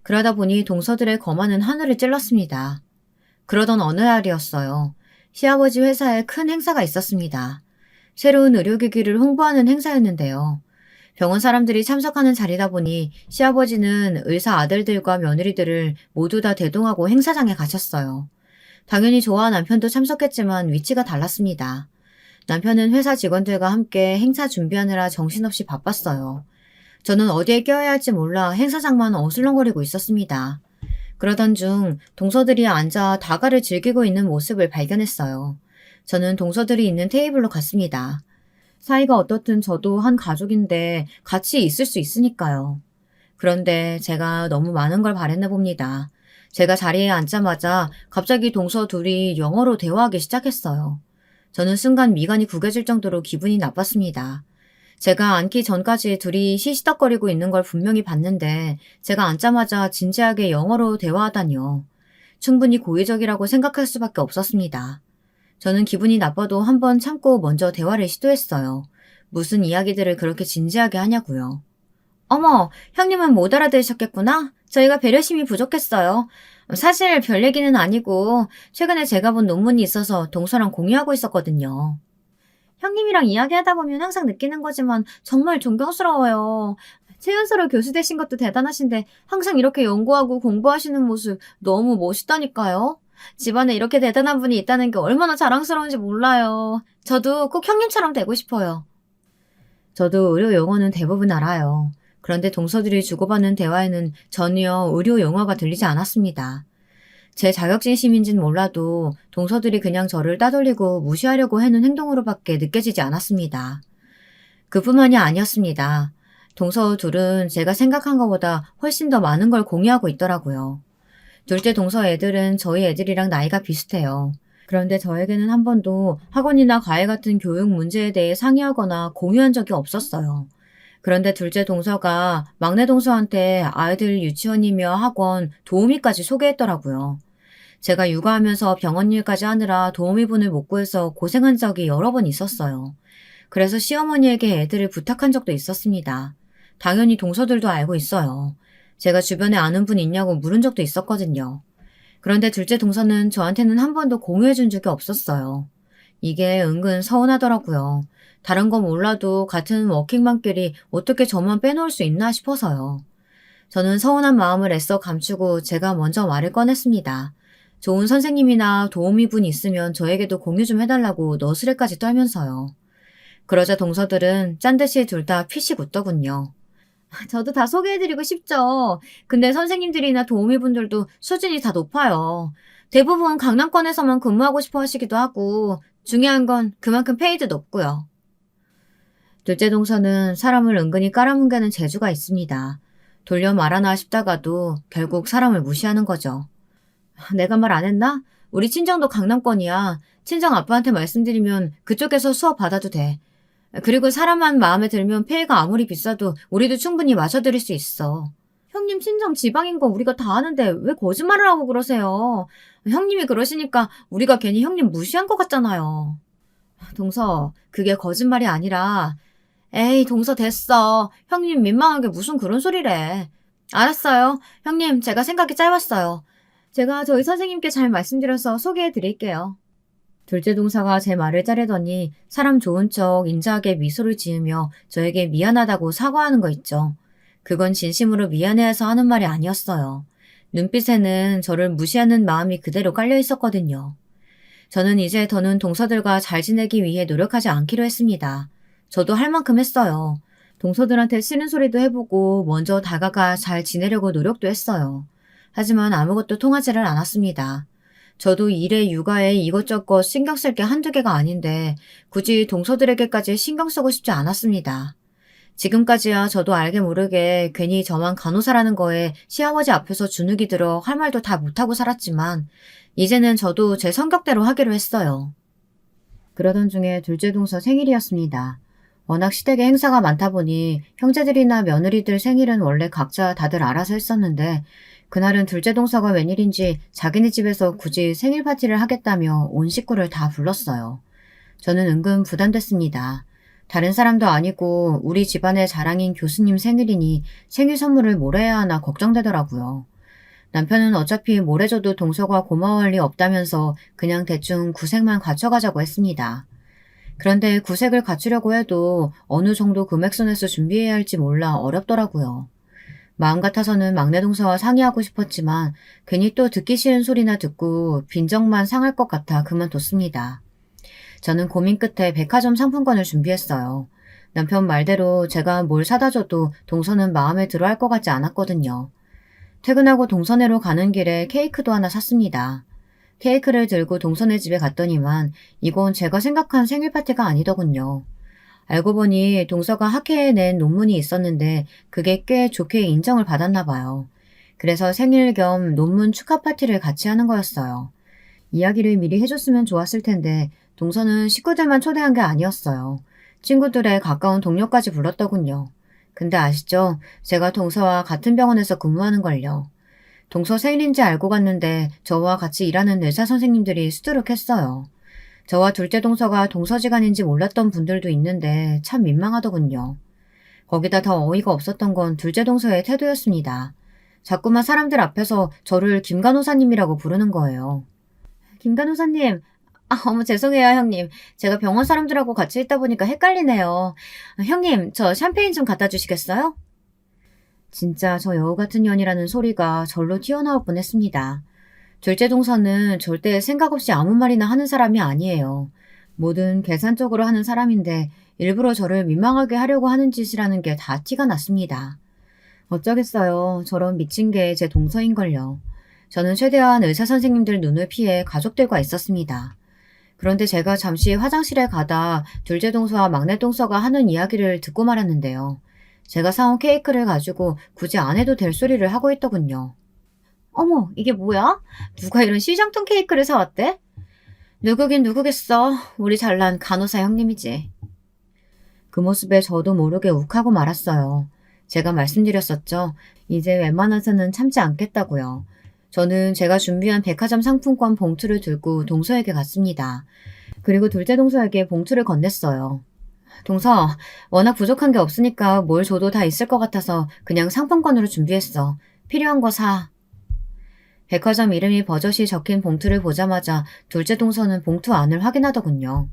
그러다 보니 동서들의 거만은 하늘을 찔렀습니다. 그러던 어느 날이었어요. 시아버지 회사에 큰 행사가 있었습니다. 새로운 의료기기를 홍보하는 행사였는데요. 병원 사람들이 참석하는 자리다 보니 시아버지는 의사 아들들과 며느리들을 모두 다 대동하고 행사장에 가셨어요. 당연히 저와 남편도 참석했지만 위치가 달랐습니다. 남편은 회사 직원들과 함께 행사 준비하느라 정신없이 바빴어요. 저는 어디에 껴야 할지 몰라 행사장만 어슬렁거리고 있었습니다. 그러던 중 동서들이 앉아 다가를 즐기고 있는 모습을 발견했어요. 저는 동서들이 있는 테이블로 갔습니다. 사이가 어떻든 저도 한 가족인데 같이 있을 수 있으니까요. 그런데 제가 너무 많은 걸 바랬나 봅니다. 제가 자리에 앉자마자 갑자기 동서 둘이 영어로 대화하기 시작했어요. 저는 순간 미간이 구겨질 정도로 기분이 나빴습니다. 제가 앉기 전까지 둘이 시시덕거리고 있는 걸 분명히 봤는데 제가 앉자마자 진지하게 영어로 대화하다니요. 충분히 고의적이라고 생각할 수밖에 없었습니다. 저는 기분이 나빠도 한번 참고 먼저 대화를 시도했어요. 무슨 이야기들을 그렇게 진지하게 하냐고요. 어머, 형님은 못 알아들으셨겠구나? 저희가 배려심이 부족했어요. 사실 별 얘기는 아니고 최근에 제가 본 논문이 있어서 동서랑 공유하고 있었거든요. 형님이랑 이야기하다 보면 항상 느끼는 거지만 정말 존경스러워요. 최연소로 교수 되신 것도 대단하신데 항상 이렇게 연구하고 공부하시는 모습 너무 멋있다니까요. 집안에 이렇게 대단한 분이 있다는 게 얼마나 자랑스러운지 몰라요. 저도 꼭 형님처럼 되고 싶어요. 저도 의료 용어는 대부분 알아요. 그런데 동서들이 주고받는 대화에는 전혀 의료 용어가 들리지 않았습니다. 제 자격지심인진 몰라도 동서들이 그냥 저를 따돌리고 무시하려고 하는 행동으로밖에 느껴지지 않았습니다. 그뿐만이 아니었습니다. 동서 둘은 제가 생각한 것보다 훨씬 더 많은 걸 공유하고 있더라고요. 둘째 동서 애들은 저희 애들이랑 나이가 비슷해요. 그런데 저에게는 한 번도 학원이나 과외 같은 교육 문제에 대해 상의하거나 공유한 적이 없었어요. 그런데 둘째 동서가 막내 동서한테 아이들 유치원이며 학원 도우미까지 소개했더라고요. 제가 육아하면서 병원 일까지 하느라 도우미분을 못 구해서 고생한 적이 여러 번 있었어요. 그래서 시어머니에게 애들을 부탁한 적도 있었습니다. 당연히 동서들도 알고 있어요. 제가 주변에 아는 분 있냐고 물은 적도 있었거든요. 그런데 둘째 동서는 저한테는 한 번도 공유해준 적이 없었어요. 이게 은근 서운하더라고요. 다른 건 몰라도 같은 워킹맘끼리 어떻게 저만 빼놓을 수 있나 싶어서요. 저는 서운한 마음을 애써 감추고 제가 먼저 말을 꺼냈습니다. 좋은 선생님이나 도우미분 있으면 저에게도 공유 좀 해달라고 너스레까지 떨면서요. 그러자 동서들은 짠듯이 둘 다 피식 웃더군요. 저도 다 소개해드리고 싶죠. 근데 선생님들이나 도우미분들도 수준이 다 높아요. 대부분 강남권에서만 근무하고 싶어 하시기도 하고 중요한 건 그만큼 페이도 높고요. 둘째 동서는 사람을 은근히 깔아뭉개는 재주가 있습니다. 돌려 말하나 싶다가도 결국 사람을 무시하는 거죠. 내가 말 안 했나? 우리 친정도 강남권이야. 친정 아빠한테 말씀드리면 그쪽에서 수업 받아도 돼. 그리고 사람만 마음에 들면 페이가 아무리 비싸도 우리도 충분히 마셔드릴 수 있어. 형님 친정 지방인 거 우리가 다 아는데 왜 거짓말을 하고 그러세요? 형님이 그러시니까 우리가 괜히 형님 무시한 것 같잖아요. 동서, 그게 거짓말이 아니라, 에이, 동서 됐어. 형님 민망하게 무슨 그런 소리래. 알았어요. 형님, 제가 생각이 짧았어요. 제가 저희 선생님께 잘 말씀드려서 소개해 드릴게요. 둘째 동서가 제 말을 자르더니 사람 좋은 척 인자하게 미소를 지으며 저에게 미안하다고 사과하는 거 있죠. 그건 진심으로 미안해해서 하는 말이 아니었어요. 눈빛에는 저를 무시하는 마음이 그대로 깔려 있었거든요. 저는 이제 더는 동서들과 잘 지내기 위해 노력하지 않기로 했습니다. 저도 할 만큼 했어요. 동서들한테 싫은 소리도 해보고 먼저 다가가 잘 지내려고 노력도 했어요. 하지만 아무것도 통하지를 않았습니다. 저도 일에 육아에 이것저것 신경 쓸 게 한두 개가 아닌데 굳이 동서들에게까지 신경 쓰고 싶지 않았습니다. 지금까지야 저도 알게 모르게 괜히 저만 간호사라는 거에 시아버지 앞에서 주눅이 들어 할 말도 다 못하고 살았지만 이제는 저도 제 성격대로 하기로 했어요. 그러던 중에 둘째 동서 생일이었습니다. 워낙 시댁에 행사가 많다 보니 형제들이나 며느리들 생일은 원래 각자 다들 알아서 했었는데 그날은 둘째 동서가 웬일인지 자기네 집에서 굳이 생일 파티를 하겠다며 온 식구를 다 불렀어요. 저는 은근 부담됐습니다. 다른 사람도 아니고 우리 집안의 자랑인 교수님 생일이니 생일 선물을 뭘 해야 하나 걱정되더라고요. 남편은 어차피 뭘 해줘도 동서가 고마워할 리 없다면서 그냥 대충 구색만 갖춰가자고 했습니다. 그런데 구색을 갖추려고 해도 어느 정도 금액선에서 준비해야 할지 몰라 어렵더라고요. 마음 같아서는 막내 동서와 상의하고 싶었지만 괜히 또 듣기 싫은 소리나 듣고 빈정만 상할 것 같아 그만뒀습니다. 저는 고민 끝에 백화점 상품권을 준비했어요. 남편 말대로 제가 뭘 사다 줘도 동서는 마음에 들어 할 것 같지 않았거든요. 퇴근하고 동서네로 가는 길에 케이크도 하나 샀습니다. 케이크를 들고 동서네 집에 갔더니만 이건 제가 생각한 생일 파티가 아니더군요. 알고 보니 동서가 학회에 낸 논문이 있었는데 그게 꽤 좋게 인정을 받았나 봐요. 그래서 생일 겸 논문 축하 파티를 같이 하는 거였어요. 이야기를 미리 해줬으면 좋았을 텐데 동서는 식구들만 초대한 게 아니었어요. 친구들의 가까운 동료까지 불렀더군요. 근데 아시죠? 제가 동서와 같은 병원에서 근무하는걸요. 동서 생일인지 알고 갔는데 저와 같이 일하는 의사 선생님들이 수두룩했어요. 저와 둘째 동서가 동서지간인지 몰랐던 분들도 있는데 참 민망하더군요. 거기다 더 어이가 없었던 건 둘째 동서의 태도였습니다. 자꾸만 사람들 앞에서 저를 김 간호사님이라고 부르는 거예요. 김 간호사님, 어머 죄송해요 형님. 제가 병원 사람들하고 같이 있다 보니까 헷갈리네요. 형님, 저 샴페인 좀 갖다 주시겠어요? 진짜 저 여우 같은 년이라는 소리가 절로 튀어나올 뻔했습니다. 둘째 동서는 절대 생각 없이 아무 말이나 하는 사람이 아니에요. 뭐든 계산적으로 하는 사람인데 일부러 저를 민망하게 하려고 하는 짓이라는 게 다 티가 났습니다. 어쩌겠어요. 저런 미친 게 제 동서인걸요. 저는 최대한 의사 선생님들 눈을 피해 가족들과 있었습니다. 그런데 제가 잠시 화장실에 가다 둘째 동서와 막내 동서가 하는 이야기를 듣고 말았는데요. 제가 사온 케이크를 가지고 굳이 안 해도 될 소리를 하고 있더군요. 어머, 이게 뭐야? 누가 이런 시장통 케이크를 사왔대? 누구긴 누구겠어. 우리 잘난 간호사 형님이지. 그 모습에 저도 모르게 욱하고 말았어요. 제가 말씀드렸었죠. 이제 웬만해서는 참지 않겠다고요. 저는 제가 준비한 백화점 상품권 봉투를 들고 동서에게 갔습니다. 그리고 둘째 동서에게 봉투를 건넸어요. 동서, 워낙 부족한 게 없으니까 뭘 줘도 다 있을 것 같아서 그냥 상품권으로 준비했어. 필요한 거 사. 백화점 이름이 버젓이 적힌 봉투를 보자마자 둘째 동서는 봉투 안을 확인하더군요.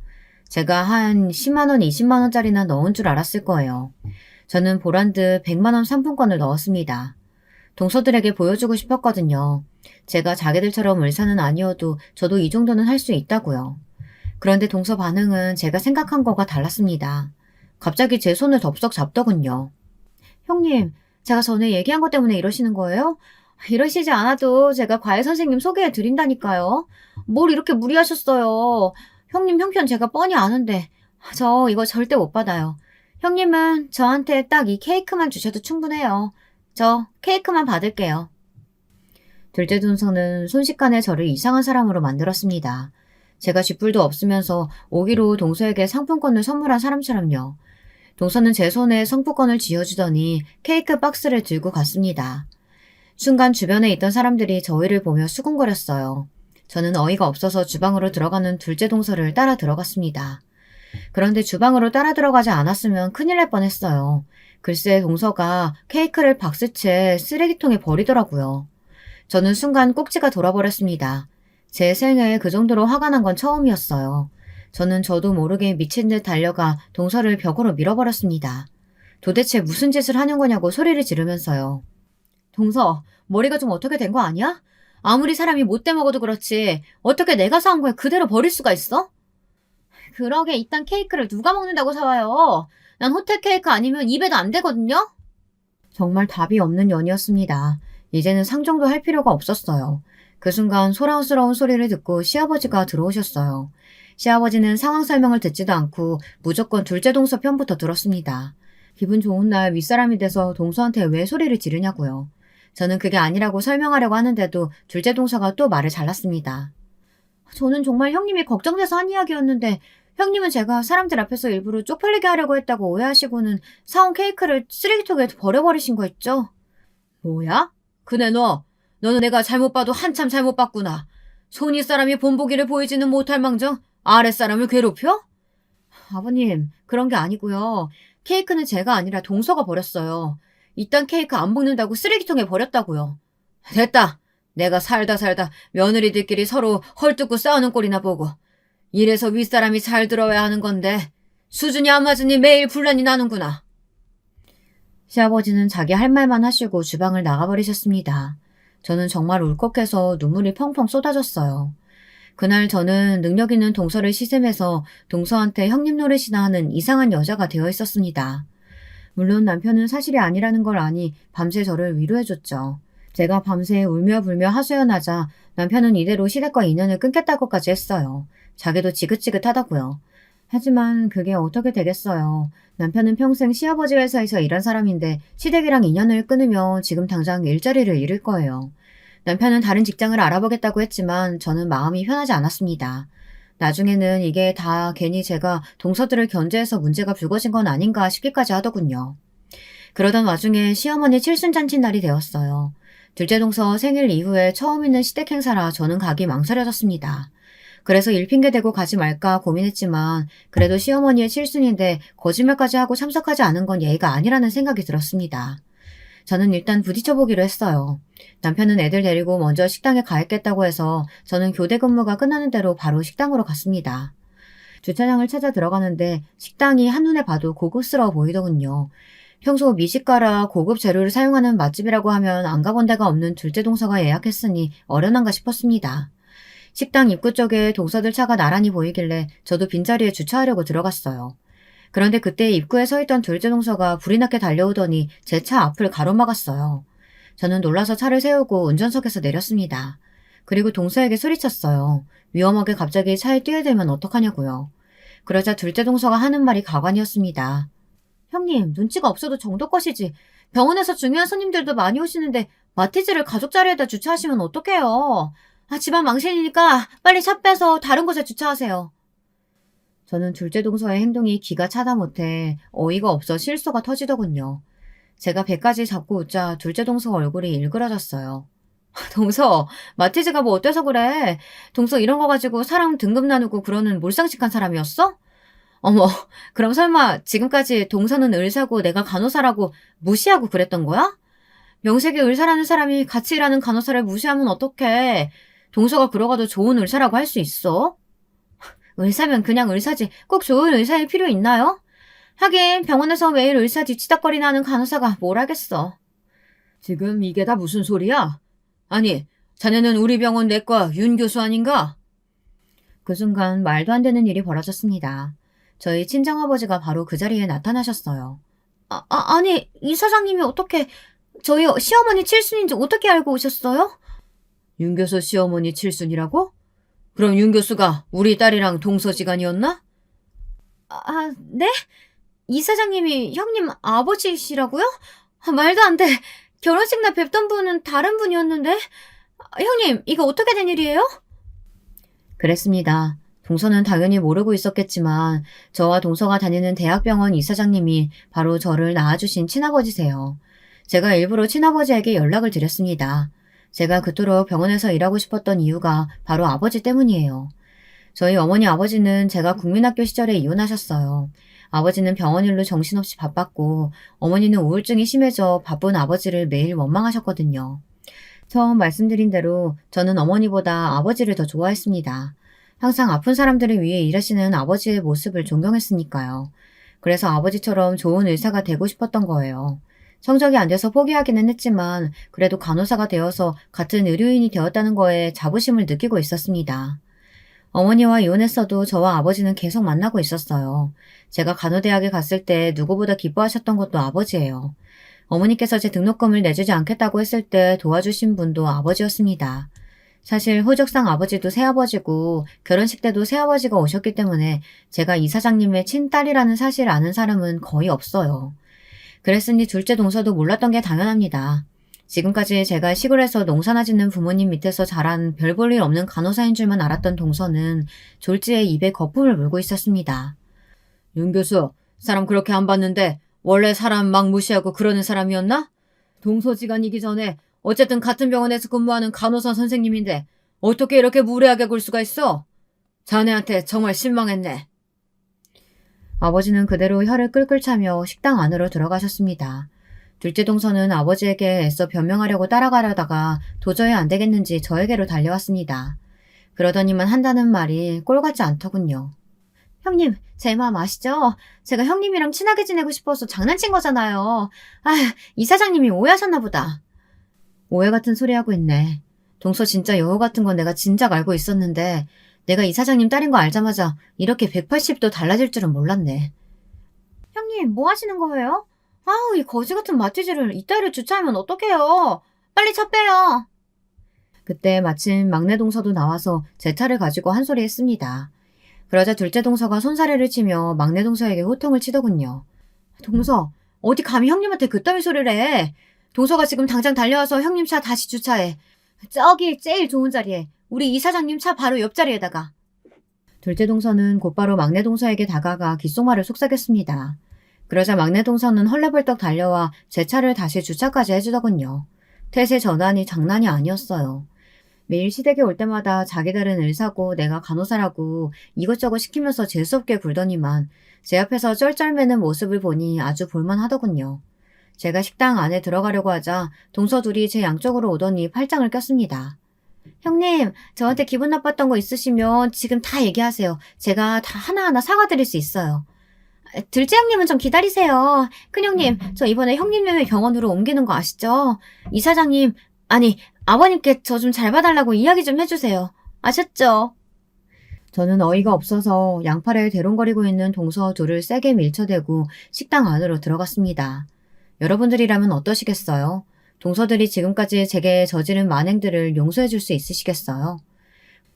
제가 한 10만 원, 20만 원짜리나 넣은 줄 알았을 거예요. 저는 보란 듯 100만 원 상품권을 넣었습니다. 동서들에게 보여주고 싶었거든요. 제가 자기들처럼 의사는 아니어도 저도 이 정도는 할 수 있다고요. 그런데 동서 반응은 제가 생각한 거가 달랐습니다. 갑자기 제 손을 덥석 잡더군요. 형님, 제가 전에 얘기한 것 때문에 이러시는 거예요? 이러시지 않아도 제가 과외 선생님 소개해 드린다니까요. 뭘 이렇게 무리하셨어요. 형님 형편 제가 뻔히 아는데 저 이거 절대 못 받아요. 형님은 저한테 딱 이 케이크만 주셔도 충분해요. 저 케이크만 받을게요. 둘째 동서는 순식간에 저를 이상한 사람으로 만들었습니다. 제가 쥐뿔도 없으면서 오기로 동서에게 상품권을 선물한 사람처럼요. 동서는 제 손에 상품권을 쥐어주더니 케이크 박스를 들고 갔습니다. 순간 주변에 있던 사람들이 저희를 보며 수군거렸어요. 저는 어이가 없어서 주방으로 들어가는 둘째 동서를 따라 들어갔습니다. 그런데 주방으로 따라 들어가지 않았으면 큰일 날 뻔했어요. 글쎄 동서가 케이크를 박스채 쓰레기통에 버리더라고요. 저는 순간 꼭지가 돌아버렸습니다. 제 생에 그 정도로 화가 난 건 처음이었어요. 저는 저도 모르게 미친 듯 달려가 동서를 벽으로 밀어버렸습니다. 도대체 무슨 짓을 하는 거냐고 소리를 지르면서요. 동서, 머리가 좀 어떻게 된 거 아니야? 아무리 사람이 못돼 먹어도 그렇지 어떻게 내가 사온 걸 그대로 버릴 수가 있어? 그러게 이딴 케이크를 누가 먹는다고 사와요? 난 호텔 케이크 아니면 입에도 안 되거든요? 정말 답이 없는 연이었습니다. 이제는 상종도 할 필요가 없었어요. 그 순간 소란스러운 소리를 듣고 시아버지가 들어오셨어요. 시아버지는 상황 설명을 듣지도 않고 무조건 둘째 동서 편부터 들었습니다. 기분 좋은 날 윗사람이 돼서 동서한테 왜 소리를 지르냐고요. 저는 그게 아니라고 설명하려고 하는데도 둘째 동서가 또 말을 잘랐습니다. 저는 정말 형님이 걱정돼서 한 이야기였는데 형님은 제가 사람들 앞에서 일부러 쪽팔리게 하려고 했다고 오해하시고는 사온 케이크를 쓰레기통에 버려버리신 거 있죠? 뭐야? 그네 너는 내가 잘못 봐도 한참 잘못 봤구나. 손윗 사람이 본보기를 보이지는 못할 망정 아랫사람을 괴롭혀? 아버님, 그런 게 아니고요. 케이크는 제가 아니라 동서가 버렸어요. 이딴 케이크 안 먹는다고 쓰레기통에 버렸다고요. 됐다. 내가 살다 며느리들끼리 서로 헐뜯고 싸우는 꼴이나 보고. 이래서 윗사람이 잘 들어야 하는 건데 수준이 안 맞으니 매일 분란이 나는구나. 시아버지는 자기 할 말만 하시고 주방을 나가버리셨습니다. 저는 정말 울컥해서 눈물이 펑펑 쏟아졌어요. 그날 저는 능력 있는 동서를 시샘해서 동서한테 형님 노릇이나 하는 이상한 여자가 되어 있었습니다. 물론 남편은 사실이 아니라는 걸 아니 밤새 저를 위로해줬죠. 제가 밤새 울며 불며 하소연하자 남편은 이대로 시댁과 인연을 끊겠다고까지 했어요. 자기도 지긋지긋하다고요. 하지만 그게 어떻게 되겠어요. 남편은 평생 시아버지 회사에서 일한 사람인데 시댁이랑 인연을 끊으면 지금 당장 일자리를 잃을 거예요. 남편은 다른 직장을 알아보겠다고 했지만 저는 마음이 편하지 않았습니다. 나중에는 이게 다 괜히 제가 동서들을 견제해서 문제가 불거진 건 아닌가 싶기까지 하더군요. 그러던 와중에 시어머니 칠순잔치 날이 되었어요. 둘째 동서 생일 이후에 처음 있는 시댁 행사라 저는 가기 망설여졌습니다. 그래서 일핑계 대고 가지 말까 고민했지만 그래도 시어머니의 칠순인데 거짓말까지 하고 참석하지 않은 건 예의가 아니라는 생각이 들었습니다. 저는 일단 부딪혀보기로 했어요. 남편은 애들 데리고 먼저 식당에 가있겠다고 해서 저는 교대 근무가 끝나는 대로 바로 식당으로 갔습니다. 주차장을 찾아 들어가는데 식당이 한눈에 봐도 고급스러워 보이더군요. 평소 미식가라 고급 재료를 사용하는 맛집이라고 하면 안 가본 데가 없는 둘째 동서가 예약했으니 어련한가 싶었습니다. 식당 입구 쪽에 동서들 차가 나란히 보이길래 저도 빈자리에 주차하려고 들어갔어요. 그런데 그때 입구에 서있던 둘째 동서가 불이 나게 달려오더니 제 차 앞을 가로막았어요. 저는 놀라서 차를 세우고 운전석에서 내렸습니다. 그리고 동서에게 소리쳤어요. 위험하게 갑자기 차에 뛰어들면 어떡하냐고요. 그러자 둘째 동서가 하는 말이 가관이었습니다. 형님, 눈치가 없어도 정도껏이지. 병원에서 중요한 손님들도 많이 오시는데 마티즈를 가족 자리에다 주차하시면 어떡해요. 집안 망신이니까 빨리 차 빼서 다른 곳에 주차하세요. 저는 둘째 동서의 행동이 기가 차다 못해 어이가 없어 실소가 터지더군요. 제가 배까지 잡고 웃자 둘째 동서 얼굴이 일그러졌어요. 동서, 마티즈가 뭐 어때서 그래? 동서 이런 거 가지고 사람 등급 나누고 그러는 몰상식한 사람이었어? 어머, 그럼 설마 지금까지 동서는 의사고 내가 간호사라고 무시하고 그랬던 거야? 명색이 의사라는 사람이 같이 일하는 간호사를 무시하면 어떡해. 동서가 그러가도 좋은 의사라고 할 수 있어? 의사면 그냥 의사지 꼭 좋은 의사일 필요 있나요? 하긴 병원에서 매일 의사 뒤치다거리나 하는 간호사가 뭘 하겠어. 지금 이게 다 무슨 소리야? 아니, 자네는 우리 병원 내과 윤 교수 아닌가? 그 순간 말도 안 되는 일이 벌어졌습니다. 저희 친정아버지가 바로 그 자리에 나타나셨어요. 아니, 이 사장님이 어떻게 저희 시어머니 칠순인지 어떻게 알고 오셨어요? 윤 교수 시어머니 칠순이라고? 그럼 윤 교수가 우리 딸이랑 동서지간이었나? 네? 이 사장님이 형님 아버지시라고요? 말도 안 돼. 결혼식 날 뵙던 분은 다른 분이었는데. 형님, 이거 어떻게 된 일이에요? 그랬습니다. 동서는 당연히 모르고 있었겠지만 저와 동서가 다니는 대학병원 이사장님이 바로 저를 낳아주신 친아버지세요. 제가 일부러 친아버지에게 연락을 드렸습니다. 제가 그토록 병원에서 일하고 싶었던 이유가 바로 아버지 때문이에요. 저희 어머니 아버지는 제가 국민학교 시절에 이혼하셨어요. 아버지는 병원 일로 정신없이 바빴고 어머니는 우울증이 심해져 바쁜 아버지를 매일 원망하셨거든요. 처음 말씀드린 대로 저는 어머니보다 아버지를 더 좋아했습니다. 항상 아픈 사람들을 위해 일하시는 아버지의 모습을 존경했으니까요. 그래서 아버지처럼 좋은 의사가 되고 싶었던 거예요. 성적이 안 돼서 포기하기는 했지만 그래도 간호사가 되어서 같은 의료인이 되었다는 거에 자부심을 느끼고 있었습니다. 어머니와 이혼했어도 저와 아버지는 계속 만나고 있었어요. 제가 간호대학에 갔을 때 누구보다 기뻐하셨던 것도 아버지예요. 어머니께서 제 등록금을 내주지 않겠다고 했을 때 도와주신 분도 아버지였습니다. 사실 호적상 아버지도 새아버지고 결혼식 때도 새아버지가 오셨기 때문에 제가 이사장님의 친딸이라는 사실을 아는 사람은 거의 없어요. 그랬으니 둘째 동서도 몰랐던 게 당연합니다. 지금까지 제가 시골에서 농사나 짓는 부모님 밑에서 자란 별 볼 일 없는 간호사인 줄만 알았던 동서는 졸지에 입에 거품을 물고 있었습니다. 윤 교수, 사람 그렇게 안 봤는데 원래 사람 막 무시하고 그러는 사람이었나? 동서지간이기 전에 어쨌든 같은 병원에서 근무하는 간호사 선생님인데 어떻게 이렇게 무례하게 굴 수가 있어? 자네한테 정말 실망했네. 아버지는 그대로 혀를 끌끌 차며 식당 안으로 들어가셨습니다. 둘째 동서는 아버지에게 애써 변명하려고 따라가려다가 도저히 안 되겠는지 저에게로 달려왔습니다. 그러더니만 한다는 말이 꼴 같지 않더군요. 형님, 제 마음 아시죠? 제가 형님이랑 친하게 지내고 싶어서 장난친 거잖아요. 아휴, 이사장님이 오해하셨나 보다. 오해 같은 소리 하고 있네. 동서 진짜 여우 같은 건 내가 진작 알고 있었는데 내가 이사장님 딸인 거 알자마자 이렇게 180도 달라질 줄은 몰랐네. 형님, 뭐 하시는 거예요? 아우, 이 거지 같은 마티즈를 이따위로 주차하면 어떡해요? 빨리 차 빼요. 그때 마침 막내 동서도 나와서 제 차를 가지고 한 소리 했습니다. 그러자 둘째 동서가 손사래를 치며 막내 동서에게 호통을 치더군요. 동서, 어디 감히 형님한테 그따위 소리를 해. 동서가 지금 당장 달려와서 형님 차 다시 주차해. 저기 제일 좋은 자리에. 우리 이사장님 차 바로 옆자리에다가. 둘째 동서는 곧바로 막내 동서에게 다가가 귓속말을 속삭였습니다. 그러자 막내 동서는 헐레벌떡 달려와 제 차를 다시 주차까지 해주더군요. 태세 전환이 장난이 아니었어요. 매일 시댁에 올 때마다 자기들은 의사고 내가 간호사라고 이것저것 시키면서 재수없게 굴더니만 제 앞에서 쩔쩔매는 모습을 보니 아주 볼만하더군요. 제가 식당 안에 들어가려고 하자 동서 둘이 제 양쪽으로 오더니 팔짱을 꼈습니다. 형님, 저한테 기분 나빴던 거 있으시면 지금 다 얘기하세요. 제가 다 하나하나 사과드릴 수 있어요. 둘째 형님은 좀 기다리세요. 큰형님, 저 이번에 형님 명의 병원으로 옮기는 거 아시죠? 이사장님, 아니, 아버님께 저 좀 잘 봐달라고 이야기 좀 해주세요. 아셨죠? 저는 어이가 없어서 양팔에 대롱거리고 있는 동서 둘을 세게 밀쳐대고 식당 안으로 들어갔습니다. 여러분들이라면 어떠시겠어요? 동서들이 지금까지 제게 저지른 만행들을 용서해 줄 수 있으시겠어요?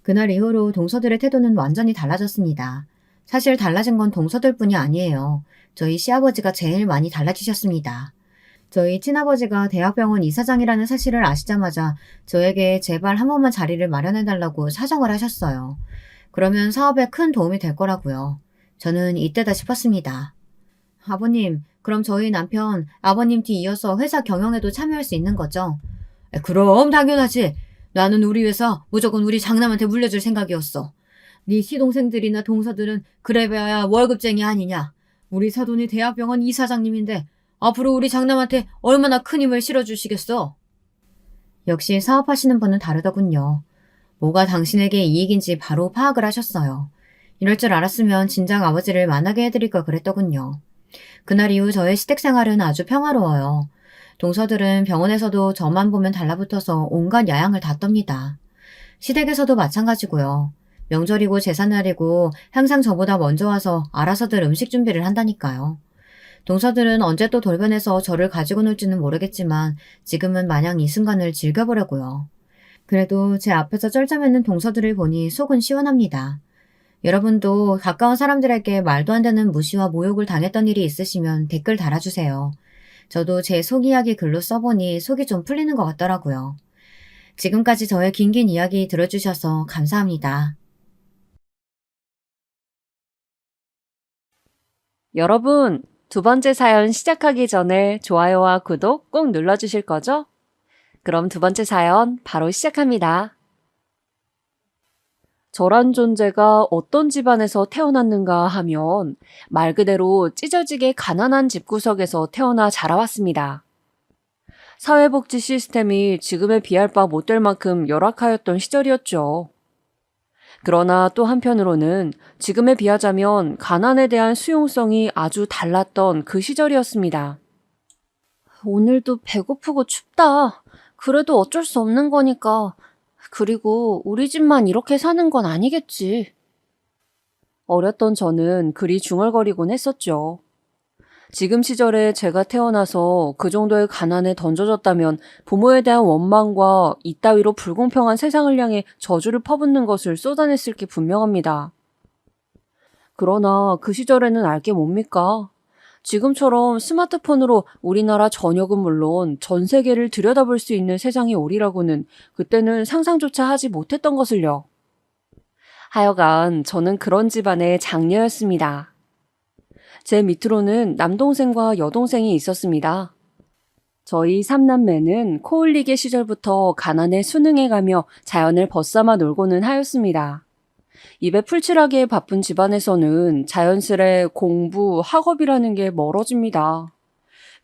그날 이후로 동서들의 태도는 완전히 달라졌습니다. 사실 달라진 건 동서들뿐이 아니에요. 저희 시아버지가 제일 많이 달라지셨습니다. 저희 친아버지가 대학병원 이사장이라는 사실을 아시자마자 저에게 제발 한 번만 자리를 마련해달라고 사정을 하셨어요. 그러면 사업에 큰 도움이 될 거라고요. 저는 이때다 싶었습니다. 아버님, 그럼 저희 남편 아버님 뒤 이어서 회사 경영에도 참여할 수 있는 거죠? 그럼 당연하지. 나는 우리 회사 무조건 우리 장남한테 물려줄 생각이었어. 네 시동생들이나 동서들은 그래봐야 월급쟁이 아니냐. 우리 사돈이 대학병원 이사장님인데 앞으로 우리 장남한테 얼마나 큰 힘을 실어주시겠어? 역시 사업하시는 분은 다르더군요. 뭐가 당신에게 이익인지 바로 파악을 하셨어요. 이럴 줄 알았으면 진작 아버지를 만나게 해드릴 걸 그랬더군요. 그날 이후 저의 시댁생활은 아주 평화로워요. 동서들은 병원에서도 저만 보면 달라붙어서 온갖 야양을 다 떱니다. 시댁에서도 마찬가지고요. 명절이고 제삿날이고 항상 저보다 먼저 와서 알아서들 음식 준비를 한다니까요. 동서들은 언제 또 돌변해서 저를 가지고 놀지는 모르겠지만 지금은 마냥 이 순간을 즐겨보려고요. 그래도 제 앞에서 쩔쩔매는 동서들을 보니 속은 시원합니다. 여러분도 가까운 사람들에게 말도 안 되는 무시와 모욕을 당했던 일이 있으시면 댓글 달아주세요. 저도 제 속 이야기 글로 써보니 속이 좀 풀리는 것 같더라고요. 지금까지 저의 긴긴 이야기 들어주셔서 감사합니다. 여러분, 두 번째 사연 시작하기 전에 좋아요와 구독 꼭 눌러주실 거죠? 그럼 두 번째 사연 바로 시작합니다. 저란 존재가 어떤 집안에서 태어났는가 하면 말 그대로 찢어지게 가난한 집구석에서 태어나 자라왔습니다. 사회복지 시스템이 지금에 비할 바 못될 만큼 열악하였던 시절이었죠. 그러나 또 한편으로는 지금에 비하자면 가난에 대한 수용성이 아주 달랐던 그 시절이었습니다. 오늘도 배고프고 춥다. 그래도 어쩔 수 없는 거니까. 그리고 우리 집만 이렇게 사는 건 아니겠지. 어렸던 저는 그리 중얼거리곤 했었죠. 지금 시절에 제가 태어나서 그 정도의 가난에 던져졌다면 부모에 대한 원망과 이따위로 불공평한 세상을 향해 저주를 퍼붓는 것을 쏟아냈을 게 분명합니다. 그러나 그 시절에는 알게 뭡니까? 지금처럼 스마트폰으로 우리나라 전역은 물론 전 세계를 들여다볼 수 있는 세상이 오리라고는 그때는 상상조차 하지 못했던 것을요. 하여간 저는 그런 집안의 장녀였습니다. 제 밑으로는 남동생과 여동생이 있었습니다. 저희 삼남매는 코올리게 시절부터 가난에 순응해가며 자연을 벗삼아 놀고는 하였습니다. 입에 풀칠하기에 바쁜 집안에서는 자연스레 공부, 학업이라는 게 멀어집니다.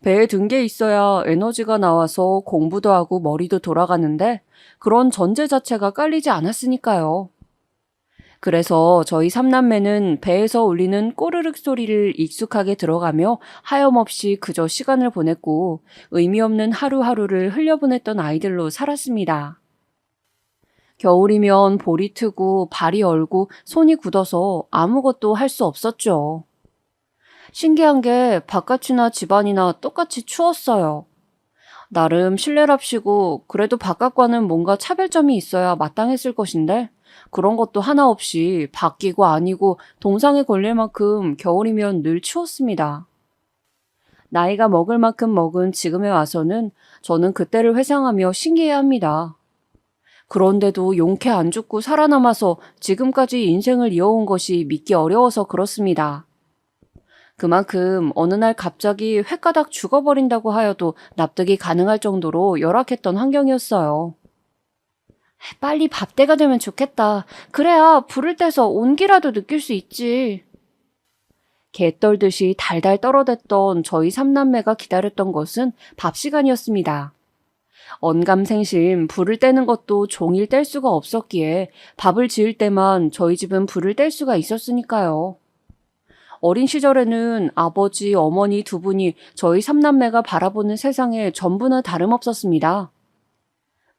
배에 든 게 있어야 에너지가 나와서 공부도 하고 머리도 돌아가는데 그런 전제 자체가 깔리지 않았으니까요. 그래서 저희 삼남매는 배에서 울리는 꼬르륵 소리를 익숙하게 들어가며 하염없이 그저 시간을 보냈고 의미 없는 하루하루를 흘려보냈던 아이들로 살았습니다. 겨울이면 볼이 트고 발이 얼고 손이 굳어서 아무것도 할 수 없었죠. 신기한 게 바깥이나 집안이나 똑같이 추웠어요. 나름 신뢰랍시고 그래도 바깥과는 뭔가 차별점이 있어야 마땅했을 것인데 그런 것도 하나 없이 바뀌고 아니고 동상에 걸릴 만큼 겨울이면 늘 추웠습니다. 나이가 먹을 만큼 먹은 지금에 와서는 저는 그때를 회상하며 신기해합니다. 그런데도 용케 안 죽고 살아남아서 지금까지 인생을 이어온 것이 믿기 어려워서 그렇습니다. 그만큼 어느 날 갑자기 횟가닥 죽어버린다고 하여도 납득이 가능할 정도로 열악했던 환경이었어요. 빨리 밥때가 되면 좋겠다. 그래야 불을 떼서 온기라도 느낄 수 있지. 개 떨듯이 달달 떨어댔던 저희 삼남매가 기다렸던 것은 밥 시간이었습니다. 언감생심 불을 떼는 것도 종일 뗄 수가 없었기에 밥을 지을 때만 저희 집은 불을 뗄 수가 있었으니까요. 어린 시절에는 아버지, 어머니 두 분이 저희 삼남매가 바라보는 세상에 전부는 다름없었습니다.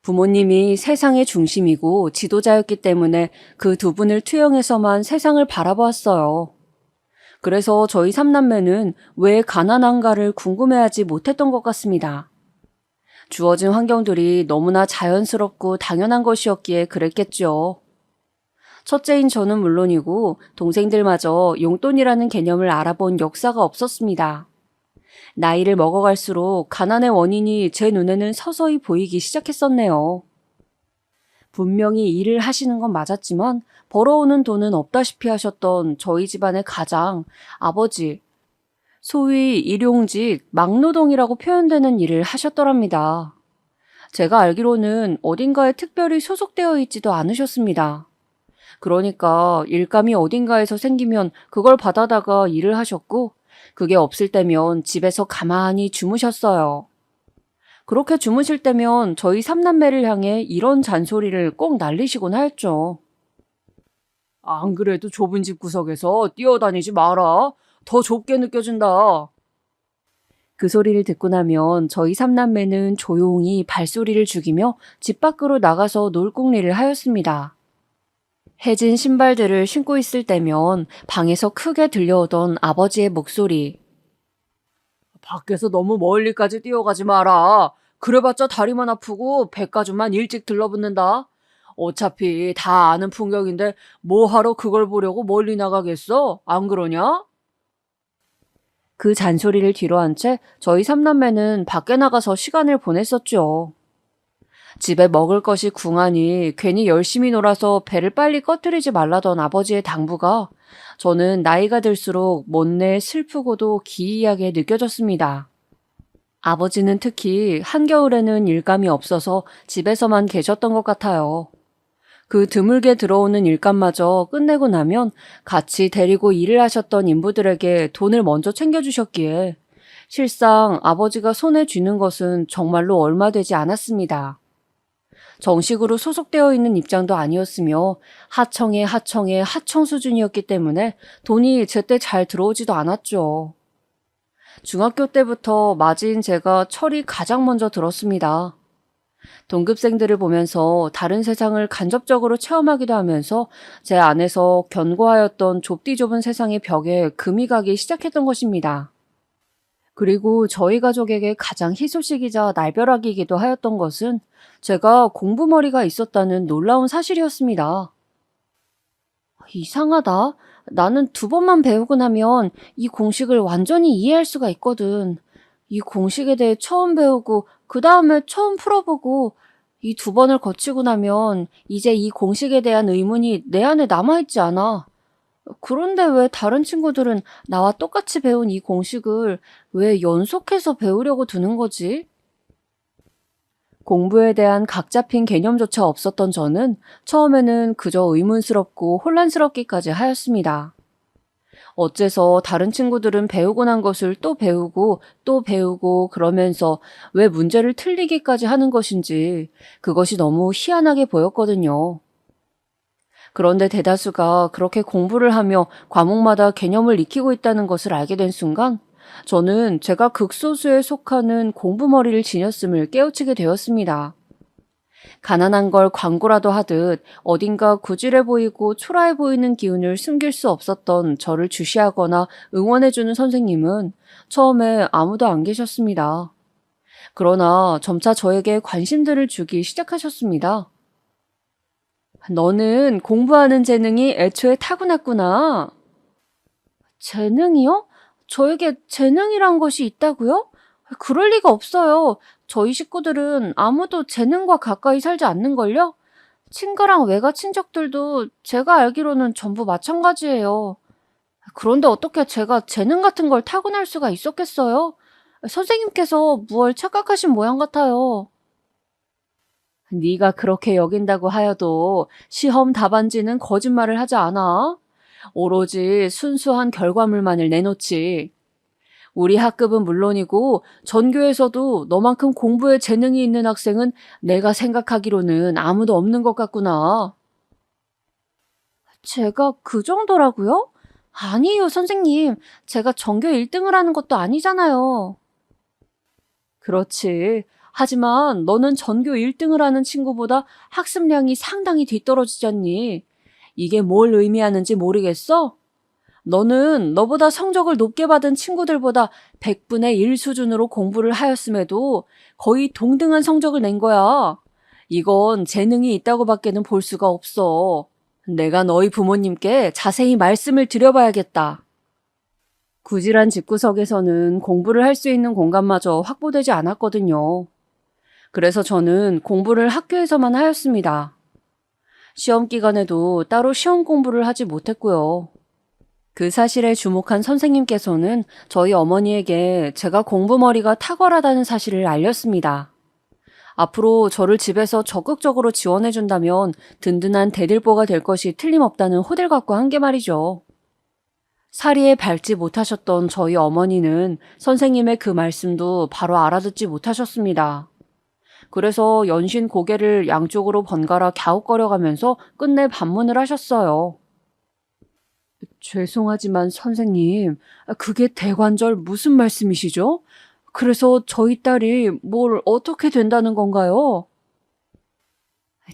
부모님이 세상의 중심이고 지도자였기 때문에 그 두 분을 투영해서만 세상을 바라보았어요. 그래서 저희 삼남매는 왜 가난한가를 궁금해하지 못했던 것 같습니다. 주어진 환경들이 너무나 자연스럽고 당연한 것이었기에 그랬겠죠. 첫째인 저는 물론이고 동생들마저 용돈이라는 개념을 알아본 역사가 없었습니다. 나이를 먹어갈수록 가난의 원인이 제 눈에는 서서히 보이기 시작했었네요. 분명히 일을 하시는 건 맞았지만 벌어오는 돈은 없다시피 하셨던 저희 집안의 가장, 아버지, 소위 일용직, 막노동이라고 표현되는 일을 하셨더랍니다. 제가 알기로는 어딘가에 특별히 소속되어 있지도 않으셨습니다. 그러니까 일감이 어딘가에서 생기면 그걸 받아다가 일을 하셨고 그게 없을 때면 집에서 가만히 주무셨어요. 그렇게 주무실 때면 저희 삼남매를 향해 이런 잔소리를 꼭 날리시곤 하였죠. 안 그래도 좁은 집 구석에서 뛰어다니지 마라. 더 좁게 느껴진다. 그 소리를 듣고 나면 저희 삼남매는 조용히 발소리를 죽이며 집 밖으로 나가서 놀궁리를 하였습니다. 해진 신발들을 신고 있을 때면 방에서 크게 들려오던 아버지의 목소리. 밖에서 너무 멀리까지 뛰어가지 마라. 그래봤자 다리만 아프고 배가죽만 일찍 들러붙는다. 어차피 다 아는 풍경인데 뭐하러 그걸 보려고 멀리 나가겠어? 안 그러냐? 그 잔소리를 뒤로한 채 저희 삼남매는 밖에 나가서 시간을 보냈었죠. 집에 먹을 것이 궁하니 괜히 열심히 놀아서 배를 빨리 꺼뜨리지 말라던 아버지의 당부가 저는 나이가 들수록 못내 슬프고도 기이하게 느껴졌습니다. 아버지는 특히 한겨울에는 일감이 없어서 집에서만 계셨던 것 같아요. 그 드물게 들어오는 일감마저 끝내고 나면 같이 데리고 일을 하셨던 인부들에게 돈을 먼저 챙겨주셨기에 실상 아버지가 손에 쥐는 것은 정말로 얼마 되지 않았습니다. 정식으로 소속되어 있는 입장도 아니었으며 하청의 하청 수준이었기 때문에 돈이 제때 잘 들어오지도 않았죠. 중학교 때부터 맞이인 제가 철이 가장 먼저 들었습니다. 동급생들을 보면서 다른 세상을 간접적으로 체험하기도 하면서 제 안에서 견고하였던 좁디 좁은 세상의 벽에 금이 가기 시작했던 것입니다. 그리고 저희 가족에게 가장 희소식이자 날벼락이기도 하였던 것은 제가 공부머리가 있었다는 놀라운 사실이었습니다. 이상하다. 나는 2번만 배우고 나면 이 공식을 완전히 이해할 수가 있거든. 이 공식에 대해 처음 배우고 그 다음에 처음 풀어보고 이 2번을 거치고 나면 이제 이 공식에 대한 의문이 내 안에 남아있지 않아. 그런데 왜 다른 친구들은 나와 똑같이 배운 이 공식을 왜 연속해서 배우려고 드는 거지? 공부에 대한 각 잡힌 개념조차 없었던 저는 처음에는 그저 의문스럽고 혼란스럽기까지 하였습니다. 어째서 다른 친구들은 배우고 난 것을 또 배우고 또 배우고 그러면서 왜 문제를 틀리기까지 하는 것인지 그것이 너무 희한하게 보였거든요. 그런데 대다수가 그렇게 공부를 하며 과목마다 개념을 익히고 있다는 것을 알게 된 순간 저는 제가 극소수에 속하는 공부머리를 지녔음을 깨우치게 되었습니다. 가난한 걸 광고라도 하듯 어딘가 구질해 보이고 초라해 보이는 기운을 숨길 수 없었던 저를 주시하거나 응원해주는 선생님은 처음에 아무도 안 계셨습니다. 그러나 점차 저에게 관심들을 주기 시작하셨습니다. 너는 공부하는 재능이 애초에 타고났구나. 재능이요? 저에게 재능이란 것이 있다고요? 그럴 리가 없어요. 저희 식구들은 아무도 재능과 가까이 살지 않는걸요? 친가랑 외가 친척들도 제가 알기로는 전부 마찬가지예요. 그런데 어떻게 제가 재능 같은 걸 타고날 수가 있었겠어요? 선생님께서 무얼 착각하신 모양 같아요. 네가 그렇게 여긴다고 하여도 시험 답안지는 거짓말을 하지 않아. 오로지 순수한 결과물만을 내놓지. 우리 학급은 물론이고 전교에서도 너만큼 공부에 재능이 있는 학생은 내가 생각하기로는 아무도 없는 것 같구나. 제가 그 정도라고요? 아니에요, 선생님. 제가 전교 1등을 하는 것도 아니잖아요. 그렇지. 하지만 너는 전교 1등을 하는 친구보다 학습량이 상당히 뒤떨어지지 않니? 이게 뭘 의미하는지 모르겠어? 너는 너보다 성적을 높게 받은 친구들보다 100분의 1 수준으로 공부를 하였음에도 거의 동등한 성적을 낸 거야. 이건 재능이 있다고밖에는 볼 수가 없어. 내가 너희 부모님께 자세히 말씀을 드려봐야겠다. 구질한 집구석에서는 공부를 할 수 있는 공간마저 확보되지 않았거든요. 그래서 저는 공부를 학교에서만 하였습니다. 시험 기간에도 따로 시험 공부를 하지 못했고요. 그 사실에 주목한 선생님께서는 저희 어머니에게 제가 공부머리가 탁월하다는 사실을 알렸습니다. 앞으로 저를 집에서 적극적으로 지원해준다면 든든한 대들보가 될 것이 틀림없다는 호들갑과 한게 말이죠. 사리에 밟지 못하셨던 저희 어머니는 선생님의 그 말씀도 바로 알아듣지 못하셨습니다. 그래서 연신 고개를 양쪽으로 번갈아 갸웃거려가면서 끝내 반문을 하셨어요. 죄송하지만 선생님, 그게 대관절 무슨 말씀이시죠? 그래서 저희 딸이 뭘 어떻게 된다는 건가요?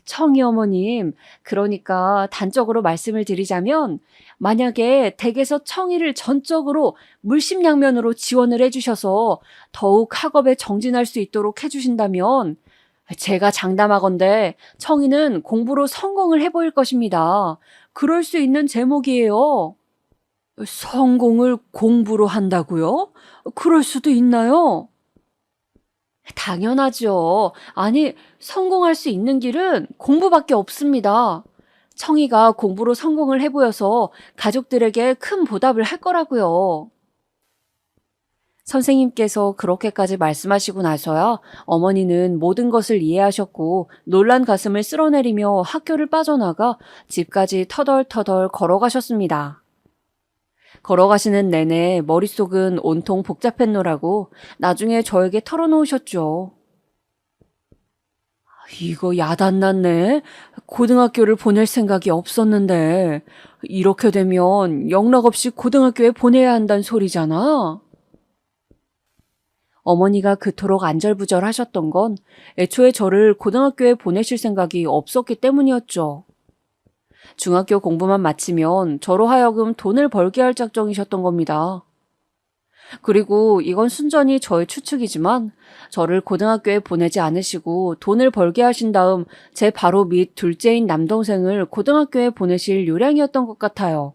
청이 어머님, 그러니까 단적으로 말씀을 드리자면 만약에 댁에서 청이를 전적으로 물심양면으로 지원을 해주셔서 더욱 학업에 정진할 수 있도록 해주신다면 제가 장담하건대 청이는 공부로 성공을 해보일 것입니다. 그럴 수 있는 제목이에요. 성공을 공부로 한다고요? 그럴 수도 있나요? 당연하죠. 아니, 성공할 수 있는 길은 공부밖에 없습니다. 청이가 공부로 성공을 해보여서 가족들에게 큰 보답을 할 거라고요. 선생님께서 그렇게까지 말씀하시고 나서야 어머니는 모든 것을 이해하셨고 놀란 가슴을 쓸어내리며 학교를 빠져나가 집까지 터덜터덜 걸어가셨습니다. 걸어가시는 내내 머릿속은 온통 복잡했노라고 나중에 저에게 털어놓으셨죠. 이거 야단났네. 고등학교를 보낼 생각이 없었는데 이렇게 되면 영락없이 고등학교에 보내야 한다는 소리잖아. 어머니가 그토록 안절부절하셨던 건 애초에 저를 고등학교에 보내실 생각이 없었기 때문이었죠. 중학교 공부만 마치면 저로 하여금 돈을 벌게 할 작정이셨던 겁니다. 그리고 이건 순전히 저의 추측이지만 저를 고등학교에 보내지 않으시고 돈을 벌게 하신 다음 제 바로 밑 둘째인 남동생을 고등학교에 보내실 요량이었던 것 같아요.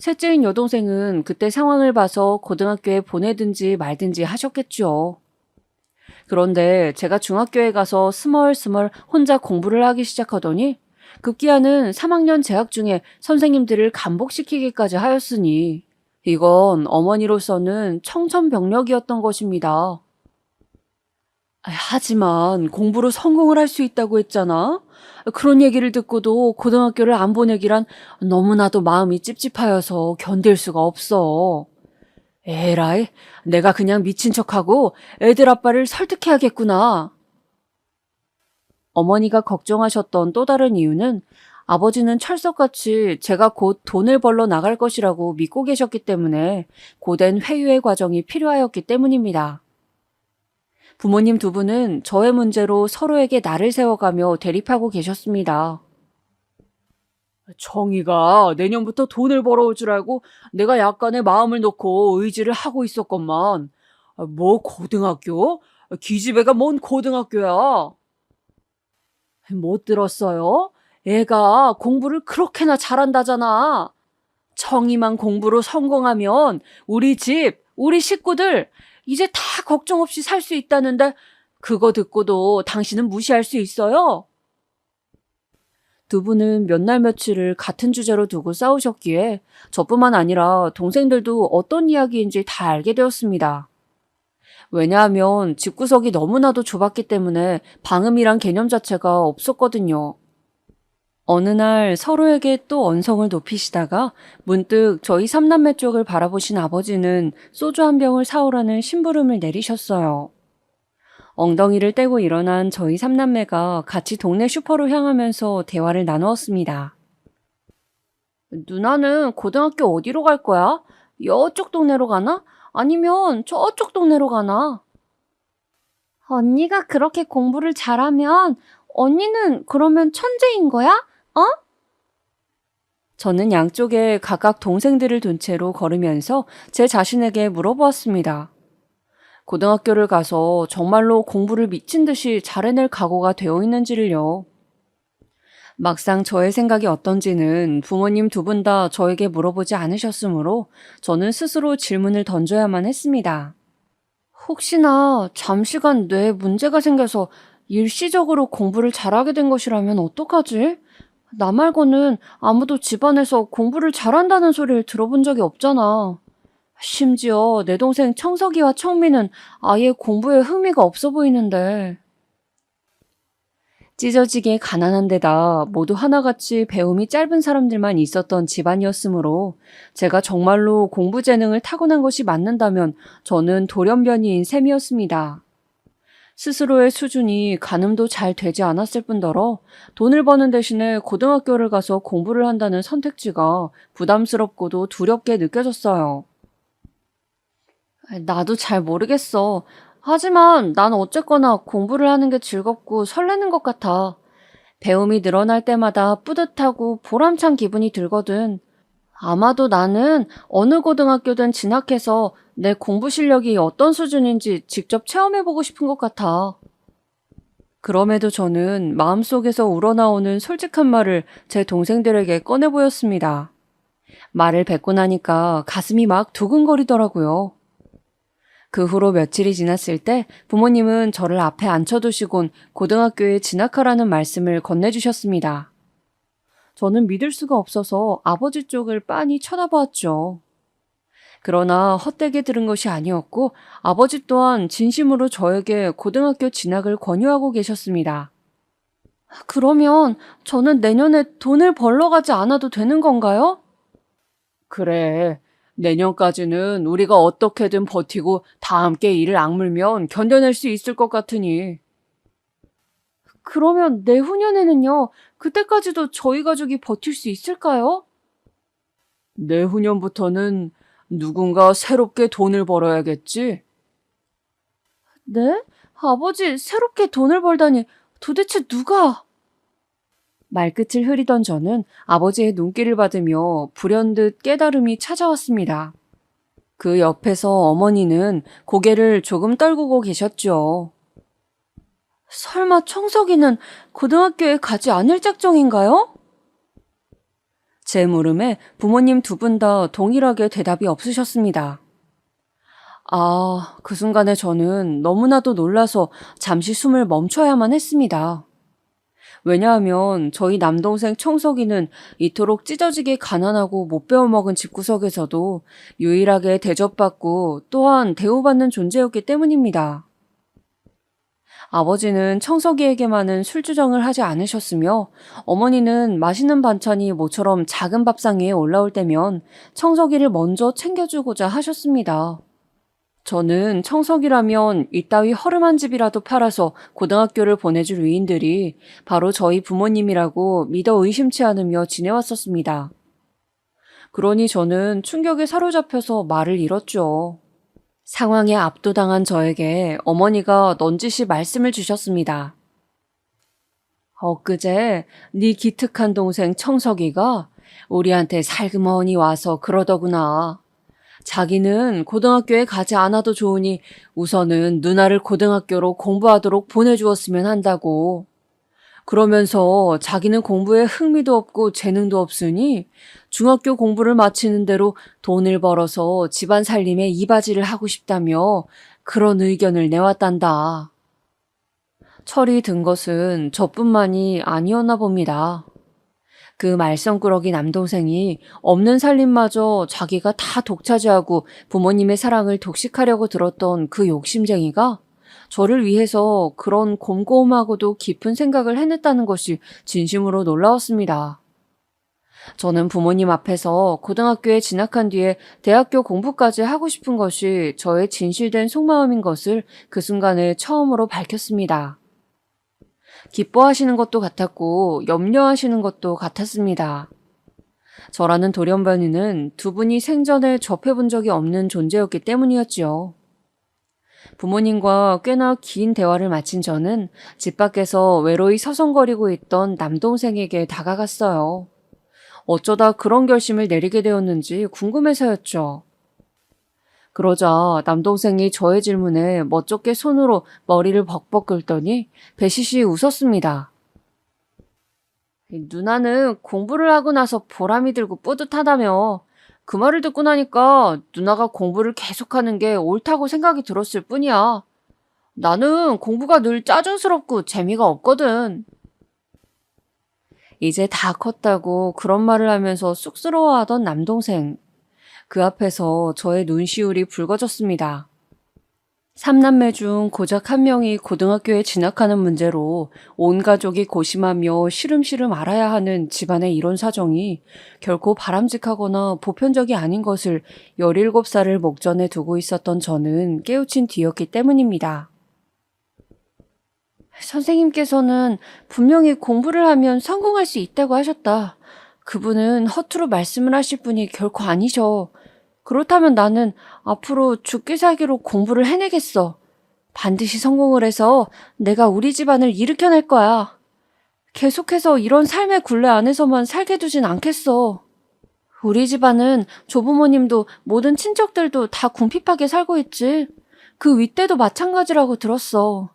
셋째인 여동생은 그때 상황을 봐서 고등학교에 보내든지 말든지 하셨겠죠. 그런데 제가 중학교에 가서 스멀스멀 혼자 공부를 하기 시작하더니 급기야는 3학년 재학 중에 선생님들을 감복시키기까지 하였으니 이건 어머니로서는 청천벽력이었던 것입니다. 하지만 공부로 성공을 할 수 있다고 했잖아. 그런 얘기를 듣고도 고등학교를 안 보내기란 너무나도 마음이 찝찝하여서 견딜 수가 없어. 에라이, 내가 그냥 미친 척하고 애들 아빠를 설득해야겠구나. 어머니가 걱정하셨던 또 다른 이유는 아버지는 철석같이 제가 곧 돈을 벌러 나갈 것이라고 믿고 계셨기 때문에 고된 회유의 과정이 필요하였기 때문입니다. 부모님 두 분은 저의 문제로 서로에게 날을 세워가며 대립하고 계셨습니다. 정희가 내년부터 돈을 벌어올 줄 알고 내가 약간의 마음을 놓고 의지를 하고 있었건만. 뭐 고등학교? 기집애가 뭔 고등학교야? 못 들었어요? 애가 공부를 그렇게나 잘한다잖아. 청이만 공부로 성공하면 우리 집, 우리 식구들 이제 다 걱정 없이 살 수 있다는데 그거 듣고도 당신은 무시할 수 있어요? 두 분은 몇 날 며칠을 같은 주제로 두고 싸우셨기에 저뿐만 아니라 동생들도 어떤 이야기인지 다 알게 되었습니다. 왜냐하면 집구석이 너무나도 좁았기 때문에 방음이란 개념 자체가 없었거든요. 어느 날 서로에게 또 언성을 높이시다가 문득 저희 삼남매 쪽을 바라보신 아버지는 소주 한 병을 사오라는 심부름을 내리셨어요. 엉덩이를 떼고 일어난 저희 삼남매가 같이 동네 슈퍼로 향하면서 대화를 나누었습니다. 누나는 고등학교 어디로 갈 거야? 이쪽 동네로 가나? 아니면 저쪽 동네로 가나? 언니가 그렇게 공부를 잘하면 언니는 그러면 천재인 거야? 어? 저는 양쪽에 각각 동생들을 둔 채로 걸으면서 제 자신에게 물어보았습니다. 고등학교를 가서 정말로 공부를 미친 듯이 잘해낼 각오가 되어 있는지를요. 막상 저의 생각이 어떤지는 부모님 두 분 다 저에게 물어보지 않으셨으므로 저는 스스로 질문을 던져야만 했습니다. 혹시나 잠시간 뇌에 문제가 생겨서 일시적으로 공부를 잘하게 된 것이라면 어떡하지? 나 말고는 아무도 집안에서 공부를 잘한다는 소리를 들어본 적이 없잖아. 심지어 내 동생 청석이와 청미는 아예 공부에 흥미가 없어 보이는데. 찢어지게 가난한 데다 모두 하나같이 배움이 짧은 사람들만 있었던 집안이었으므로 제가 정말로 공부 재능을 타고난 것이 맞는다면 저는 돌연변이인 셈이었습니다. 스스로의 수준이 가늠도 잘 되지 않았을 뿐더러 돈을 버는 대신에 고등학교를 가서 공부를 한다는 선택지가 부담스럽고도 두렵게 느껴졌어요. 나도 잘 모르겠어. 하지만 난 어쨌거나 공부를 하는 게 즐겁고 설레는 것 같아. 배움이 늘어날 때마다 뿌듯하고 보람찬 기분이 들거든. 아마도 나는 어느 고등학교든 진학해서 내 공부 실력이 어떤 수준인지 직접 체험해보고 싶은 것 같아. 그럼에도 저는 마음속에서 우러나오는 솔직한 말을 제 동생들에게 꺼내 보였습니다. 말을 뱉고 나니까 가슴이 막 두근거리더라고요. 그 후로 며칠이 지났을 때 부모님은 저를 앞에 앉혀두시곤 고등학교에 진학하라는 말씀을 건네주셨습니다. 저는 믿을 수가 없어서 아버지 쪽을 빤히 쳐다보았죠. 그러나 헛되게 들은 것이 아니었고 아버지 또한 진심으로 저에게 고등학교 진학을 권유하고 계셨습니다. 그러면 저는 내년에 돈을 벌러 가지 않아도 되는 건가요? 그래. 내년까지는 우리가 어떻게든 버티고 다 함께 이를 악물면 견뎌낼 수 있을 것 같으니. 그러면 내후년에는요? 그때까지도 저희 가족이 버틸 수 있을까요? 내후년부터는 누군가 새롭게 돈을 벌어야겠지? 네? 아버지, 새롭게 돈을 벌다니 도대체 누가? 말끝을 흐리던 저는 아버지의 눈길을 받으며 불현듯 깨달음이 찾아왔습니다. 그 옆에서 어머니는 고개를 조금 떨구고 계셨죠. 설마 청석이는 고등학교에 가지 않을 작정인가요? 제 물음에 부모님 두 분 다 동일하게 대답이 없으셨습니다. 아, 그 순간에 저는 너무나도 놀라서 잠시 숨을 멈춰야만 했습니다. 왜냐하면 저희 남동생 청석이는 이토록 찢어지게 가난하고 못 배워먹은 집구석에서도 유일하게 대접받고 또한 대우받는 존재였기 때문입니다. 아버지는 청석이에게만은 술주정을 하지 않으셨으며 어머니는 맛있는 반찬이 모처럼 작은 밥상 위에 올라올 때면 청석이를 먼저 챙겨주고자 하셨습니다. 저는 청석이라면 이따위 허름한 집이라도 팔아서 고등학교를 보내줄 위인들이 바로 저희 부모님이라고 믿어 의심치 않으며 지내왔었습니다. 그러니 저는 충격에 사로잡혀서 말을 잃었죠. 상황에 압도당한 저에게 어머니가 넌지시 말씀을 주셨습니다. 엊그제 네 기특한 동생 청석이가 우리한테 살그머니 와서 그러더구나. 자기는 고등학교에 가지 않아도 좋으니 우선은 누나를 고등학교로 공부하도록 보내주었으면 한다고. 그러면서 자기는 공부에 흥미도 없고 재능도 없으니 중학교 공부를 마치는 대로 돈을 벌어서 집안 살림에 이바지를 하고 싶다며 그런 의견을 내왔단다. 철이 든 것은 저뿐만이 아니었나 봅니다. 그 말썽꾸러기 남동생이 없는 살림마저 자기가 다 독차지하고 부모님의 사랑을 독식하려고 들었던 그 욕심쟁이가 저를 위해서 그런 곰곰하고도 깊은 생각을 해냈다는 것이 진심으로 놀라웠습니다. 저는 부모님 앞에서 고등학교에 진학한 뒤에 대학교 공부까지 하고 싶은 것이 저의 진실된 속마음인 것을 그 순간에 처음으로 밝혔습니다. 기뻐하시는 것도 같았고 염려하시는 것도 같았습니다. 저라는 돌연변이는 두 분이 생전에 접해본 적이 없는 존재였기 때문이었지요. 부모님과 꽤나 긴 대화를 마친 저는 집 밖에서 외로이 서성거리고 있던 남동생에게 다가갔어요. 어쩌다 그런 결심을 내리게 되었는지 궁금해서였죠. 그러자 남동생이 저의 질문에 멋쩍게 손으로 머리를 벅벅 긁더니 배시시 웃었습니다. 누나는 공부를 하고 나서 보람이 들고 뿌듯하다며. 그 말을 듣고 나니까 누나가 공부를 계속하는 게 옳다고 생각이 들었을 뿐이야. 나는 공부가 늘 짜증스럽고 재미가 없거든. 이제 다 컸다고 그런 말을 하면서 쑥스러워하던 남동생. 그 앞에서 저의 눈시울이 붉어졌습니다. 3남매 중 고작 한 명이 고등학교에 진학하는 문제로 온 가족이 고심하며 시름시름 알아야 하는 집안의 이론 사정이 결코 바람직하거나 보편적이 아닌 것을 17살을 목전에 두고 있었던 저는 깨우친 뒤였기 때문입니다. 선생님께서는 분명히 공부를 하면 성공할 수 있다고 하셨다. 그분은 허투루 말씀을 하실 분이 결코 아니셔. 그렇다면 나는 앞으로 죽기 살기로 공부를 해내겠어. 반드시 성공을 해서 내가 우리 집안을 일으켜낼 거야. 계속해서 이런 삶의 굴레 안에서만 살게 두진 않겠어. 우리 집안은 조부모님도 모든 친척들도 다 궁핍하게 살고 있지. 그 윗대도 마찬가지라고 들었어.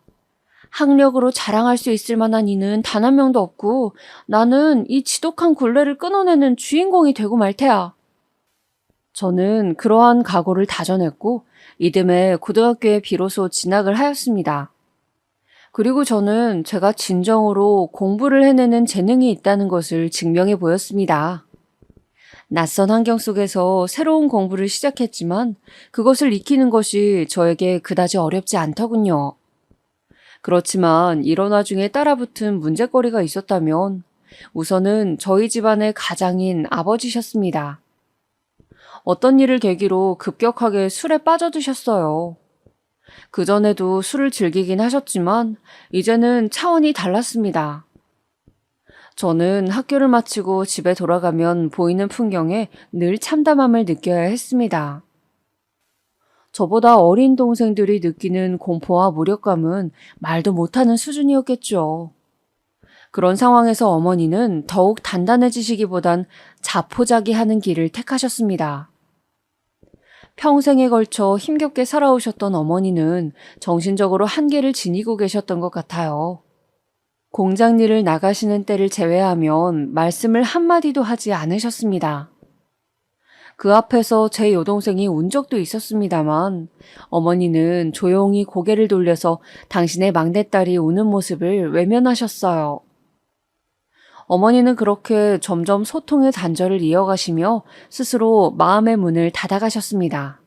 학력으로 자랑할 수 있을 만한 이는 단 한 명도 없고 나는 이 지독한 굴레를 끊어내는 주인공이 되고 말 테야. 저는 그러한 각오를 다져냈고 이듬해 고등학교에 비로소 진학을 하였습니다. 그리고 저는 제가 진정으로 공부를 해내는 재능이 있다는 것을 증명해 보였습니다. 낯선 환경 속에서 새로운 공부를 시작했지만 그것을 익히는 것이 저에게 그다지 어렵지 않더군요. 그렇지만 이런 와중에 따라붙은 문제거리가 있었다면 우선은 저희 집안의 가장인 아버지셨습니다. 어떤 일을 계기로 급격하게 술에 빠져드셨어요. 그전에도 술을 즐기긴 하셨지만 이제는 차원이 달랐습니다. 저는 학교를 마치고 집에 돌아가면 보이는 풍경에 늘 참담함을 느껴야 했습니다. 저보다 어린 동생들이 느끼는 공포와 무력감은 말도 못하는 수준이었겠죠. 그런 상황에서 어머니는 더욱 단단해지시기보단 자포자기하는 길을 택하셨습니다. 평생에 걸쳐 힘겹게 살아오셨던 어머니는 정신적으로 한계를 지니고 계셨던 것 같아요. 공장 일을 나가시는 때를 제외하면 말씀을 한마디도 하지 않으셨습니다. 그 앞에서 제 여동생이 운 적도 있었습니다만 어머니는 조용히 고개를 돌려서 당신의 막내딸이 우는 모습을 외면하셨어요. 어머니는 그렇게 점점 소통의 단절을 이어가시며 스스로 마음의 문을 닫아가셨습니다.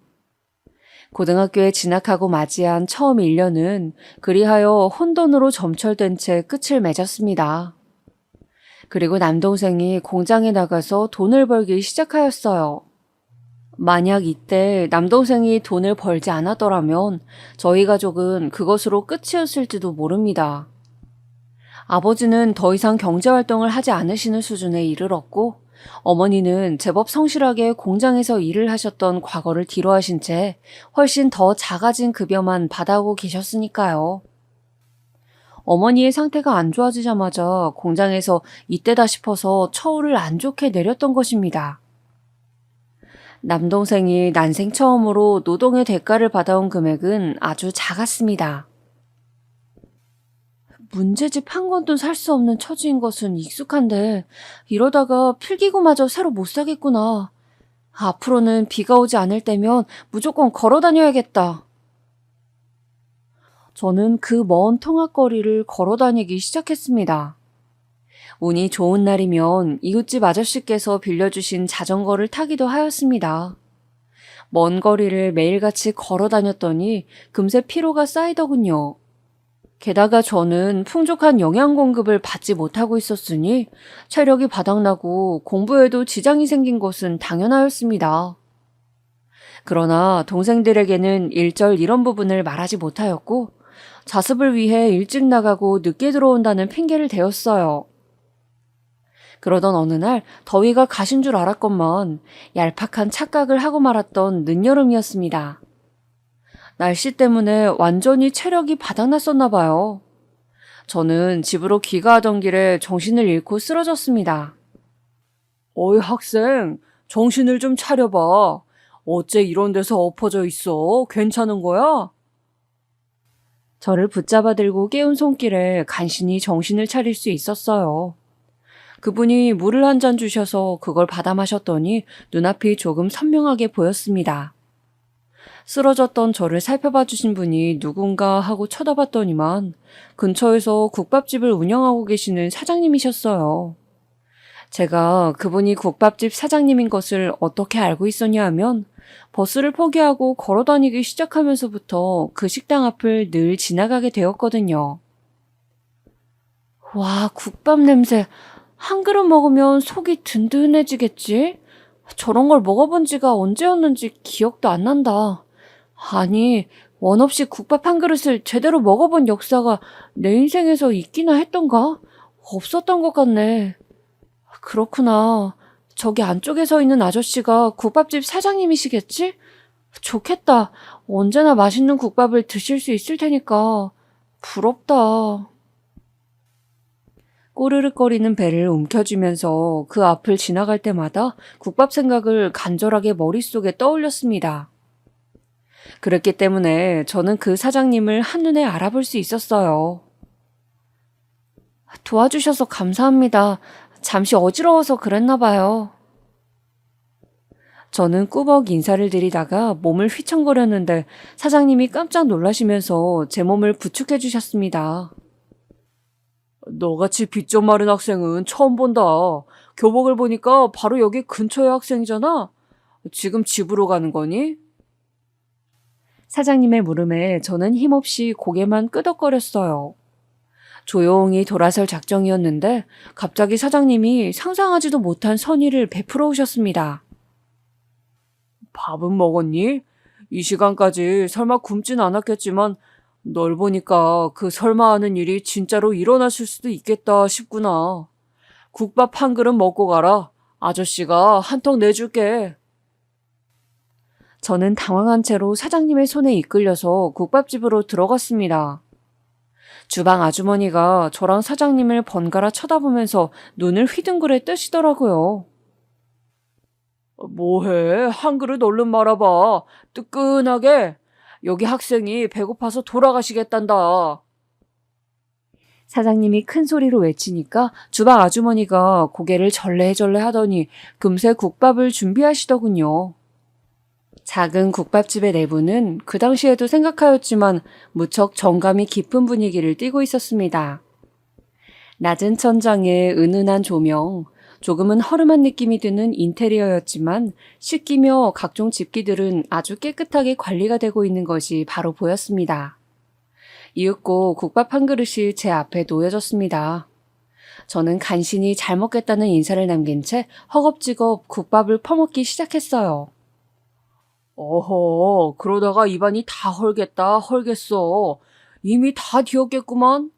고등학교에 진학하고 맞이한 처음 1년은 그리하여 혼돈으로 점철된 채 끝을 맺었습니다. 그리고 남동생이 공장에 나가서 돈을 벌기 시작하였어요. 만약 이때 남동생이 돈을 벌지 않았더라면 저희 가족은 그것으로 끝이었을지도 모릅니다. 아버지는 더 이상 경제활동을 하지 않으시는 수준에 이르렀고 어머니는 제법 성실하게 공장에서 일을 하셨던 과거를 뒤로하신 채 훨씬 더 작아진 급여만 받아오고 계셨으니까요. 어머니의 상태가 안 좋아지자마자 공장에서 이때다 싶어서 처우를 안 좋게 내렸던 것입니다. 남동생이 난생 처음으로 노동의 대가를 받아온 금액은 아주 작았습니다. 문제집 한 권도 살 수 없는 처지인 것은 익숙한데 이러다가 필기구마저 새로 못 사겠구나. 앞으로는 비가 오지 않을 때면 무조건 걸어 다녀야겠다. 저는 그 먼 통학거리를 걸어 다니기 시작했습니다. 운이 좋은 날이면 이웃집 아저씨께서 빌려주신 자전거를 타기도 하였습니다. 먼 거리를 매일같이 걸어 다녔더니 금세 피로가 쌓이더군요. 게다가 저는 풍족한 영양 공급을 받지 못하고 있었으니 체력이 바닥나고 공부에도 지장이 생긴 것은 당연하였습니다. 그러나 동생들에게는 일절 이런 부분을 말하지 못하였고 자습을 위해 일찍 나가고 늦게 들어온다는 핑계를 대었어요. 그러던 어느 날 더위가 가신 줄 알았건만 얄팍한 착각을 하고 말았던 늦여름이었습니다. 날씨 때문에 완전히 체력이 바닥났었나 봐요. 저는 집으로 귀가하던 길에 정신을 잃고 쓰러졌습니다. 어이 학생, 정신을 좀 차려봐. 어째 이런 데서 엎어져 있어? 괜찮은 거야? 저를 붙잡아 들고 깨운 손길에 간신히 정신을 차릴 수 있었어요. 그분이 물을 한 잔 주셔서 그걸 받아 마셨더니 눈앞이 조금 선명하게 보였습니다. 쓰러졌던 저를 살펴봐 주신 분이 누군가 하고 쳐다봤더니만 근처에서 국밥집을 운영하고 계시는 사장님이셨어요. 제가 그분이 국밥집 사장님인 것을 어떻게 알고 있었냐 하면 버스를 포기하고 걸어 다니기 시작하면서부터 그 식당 앞을 늘 지나가게 되었거든요. 와, 국밥 냄새. 한 그릇 먹으면 속이 든든해지겠지? 저런 걸 먹어본 지가 언제였는지 기억도 안 난다. 아니, 원 없이 국밥 한 그릇을 제대로 먹어본 역사가 내 인생에서 있기나 했던가? 없었던 것 같네. 그렇구나. 저기 안쪽에 서 있는 아저씨가 국밥집 사장님이시겠지? 좋겠다. 언제나 맛있는 국밥을 드실 수 있을 테니까. 부럽다. 꼬르륵거리는 배를 움켜쥐면서 그 앞을 지나갈 때마다 국밥 생각을 간절하게 머릿속에 떠올렸습니다. 그랬기 때문에 저는 그 사장님을 한눈에 알아볼 수 있었어요. 도와주셔서 감사합니다. 잠시 어지러워서 그랬나 봐요. 저는 꾸벅 인사를 드리다가 몸을 휘청거렸는데 사장님이 깜짝 놀라시면서 제 몸을 부축해 주셨습니다. 너같이 빚 좀 마른 학생은 처음 본다. 교복을 보니까 바로 여기 근처의 학생이잖아. 지금 집으로 가는 거니? 사장님의 물음에 저는 힘없이 고개만 끄덕거렸어요. 조용히 돌아설 작정이었는데 갑자기 사장님이 상상하지도 못한 선의를 베풀어 오셨습니다. 밥은 먹었니? 이 시간까지 설마 굶진 않았겠지만 널 보니까 그 설마 하는 일이 진짜로 일어났을 수도 있겠다 싶구나. 국밥 한 그릇 먹고 가라. 아저씨가 한턱 내줄게. 저는 당황한 채로 사장님의 손에 이끌려서 국밥집으로 들어갔습니다. 주방 아주머니가 저랑 사장님을 번갈아 쳐다보면서 눈을 휘둥그레 뜨시더라고요. 뭐해? 한 그릇 얼른 말아봐. 뜨끈하게. 여기 학생이 배고파서 돌아가시겠단다. 사장님이 큰 소리로 외치니까 주방 아주머니가 고개를 절레절레 하더니 금세 국밥을 준비하시더군요. 작은 국밥집의 내부는 그 당시에도 생각하였지만 무척 정감이 깊은 분위기를 띠고 있었습니다. 낮은 천장에 은은한 조명, 조금은 허름한 느낌이 드는 인테리어였지만 식기며 각종 집기들은 아주 깨끗하게 관리가 되고 있는 것이 바로 보였습니다. 이윽고 국밥 한 그릇이 제 앞에 놓여졌습니다. 저는 간신히 잘 먹겠다는 인사를 남긴 채 허겁지겁 국밥을 퍼먹기 시작했어요. 어허, 그러다가 입안이 다 헐겠어. 이미 다 뒤었겠구만.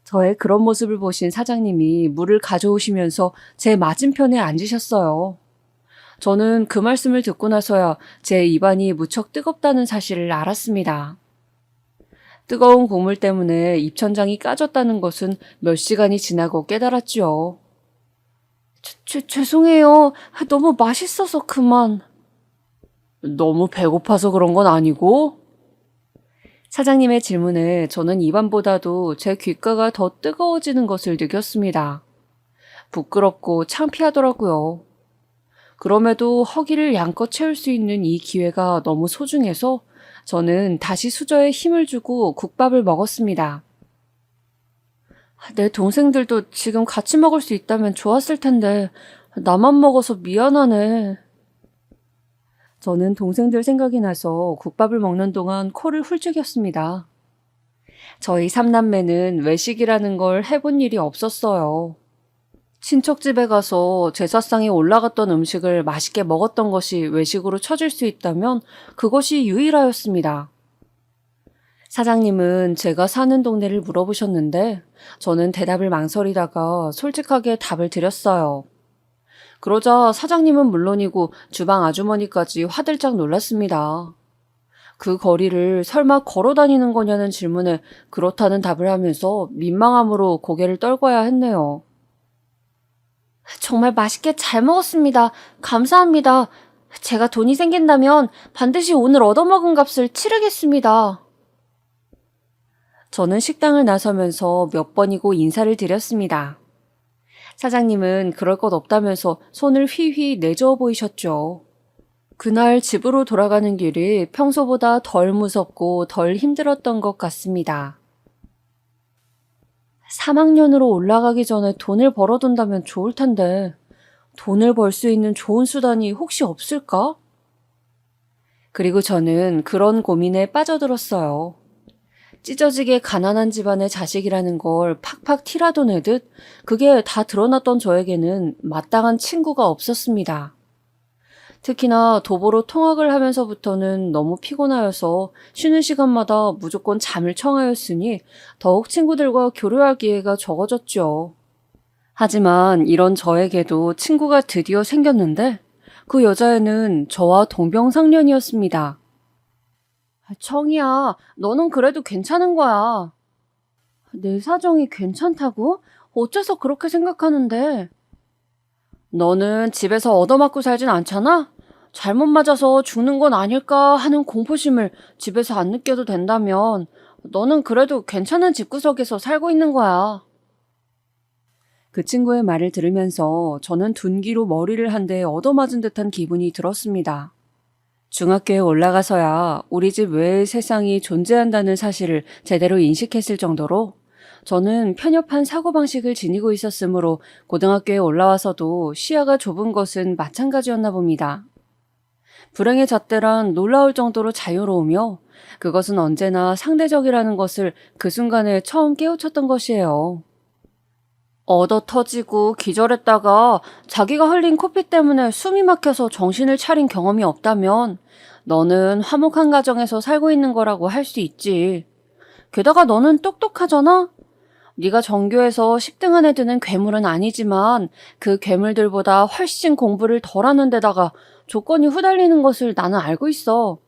저의 그런 모습을 보신 사장님이 물을 가져오시면서 제 맞은편에 앉으셨어요. 저는 그 말씀을 듣고 나서야 제 입안이 무척 뜨겁다는 사실을 알았습니다. 뜨거운 국물 때문에 입천장이 까졌다는 것은 몇 시간이 지나고 깨달았지요. 죄송해요. 너무 맛있어서 그만. 너무 배고파서 그런 건 아니고? 사장님의 질문에 저는 입안보다도 제 귓가가 더 뜨거워지는 것을 느꼈습니다. 부끄럽고 창피하더라고요. 그럼에도 허기를 양껏 채울 수 있는 이 기회가 너무 소중해서 저는 다시 수저에 힘을 주고 국밥을 먹었습니다. 내 동생들도 지금 같이 먹을 수 있다면 좋았을 텐데 나만 먹어서 미안하네. 저는 동생들 생각이 나서 국밥을 먹는 동안 코를 훌쩍였습니다. 저희 삼남매는 외식이라는 걸 해본 일이 없었어요. 친척집에 가서 제사상에 올라갔던 음식을 맛있게 먹었던 것이 외식으로 쳐질 수 있다면 그것이 유일하였습니다. 사장님은 제가 사는 동네를 물어보셨는데 저는 대답을 망설이다가 솔직하게 답을 드렸어요. 그러자 사장님은 물론이고 주방 아주머니까지 화들짝 놀랐습니다. 그 거리를 설마 걸어 다니는 거냐는 질문에 그렇다는 답을 하면서 민망함으로 고개를 떨궈야 했네요. 정말 맛있게 잘 먹었습니다. 감사합니다. 제가 돈이 생긴다면 반드시 오늘 얻어먹은 값을 치르겠습니다. 저는 식당을 나서면서 몇 번이고 인사를 드렸습니다. 사장님은 그럴 것 없다면서 손을 휘휘 내저어 보이셨죠. 그날 집으로 돌아가는 길이 평소보다 덜 무섭고 덜 힘들었던 것 같습니다. 3학년으로 올라가기 전에 돈을 벌어둔다면 좋을 텐데 돈을 벌 수 있는 좋은 수단이 혹시 없을까? 그리고 저는 그런 고민에 빠져들었어요. 찢어지게 가난한 집안의 자식이라는 걸 팍팍 티라도 내듯 그게 다 드러났던 저에게는 마땅한 친구가 없었습니다. 특히나 도보로 통학을 하면서부터는 너무 피곤하여서 쉬는 시간마다 무조건 잠을 청하였으니 더욱 친구들과 교류할 기회가 적어졌죠. 하지만 이런 저에게도 친구가 드디어 생겼는데 그 여자애는 저와 동병상련이었습니다. 청이야, 너는 그래도 괜찮은 거야. 내 사정이 괜찮다고? 어째서 그렇게 생각하는데? 너는 집에서 얻어맞고 살진 않잖아? 잘못 맞아서 죽는 건 아닐까 하는 공포심을 집에서 안 느껴도 된다면 너는 그래도 괜찮은 집구석에서 살고 있는 거야. 그 친구의 말을 들으면서 저는 둔기로 머리를 한 대 얻어맞은 듯한 기분이 들었습니다. 중학교에 올라가서야 우리 집 외의 세상이 존재한다는 사실을 제대로 인식했을 정도로 저는 편협한 사고방식을 지니고 있었으므로 고등학교에 올라와서도 시야가 좁은 것은 마찬가지였나 봅니다. 불행의 잣대란 놀라울 정도로 자유로우며 그것은 언제나 상대적이라는 것을 그 순간에 처음 깨우쳤던 것이에요. 얻어 터지고 기절했다가 자기가 흘린 코피 때문에 숨이 막혀서 정신을 차린 경험이 없다면 너는 화목한 가정에서 살고 있는 거라고 할 수 있지. 게다가 너는 똑똑하잖아? 네가 전교에서 10등 안에 드는 괴물은 아니지만 그 괴물들보다 훨씬 공부를 덜 하는 데다가 조건이 후달리는 것을 나는 알고 있어.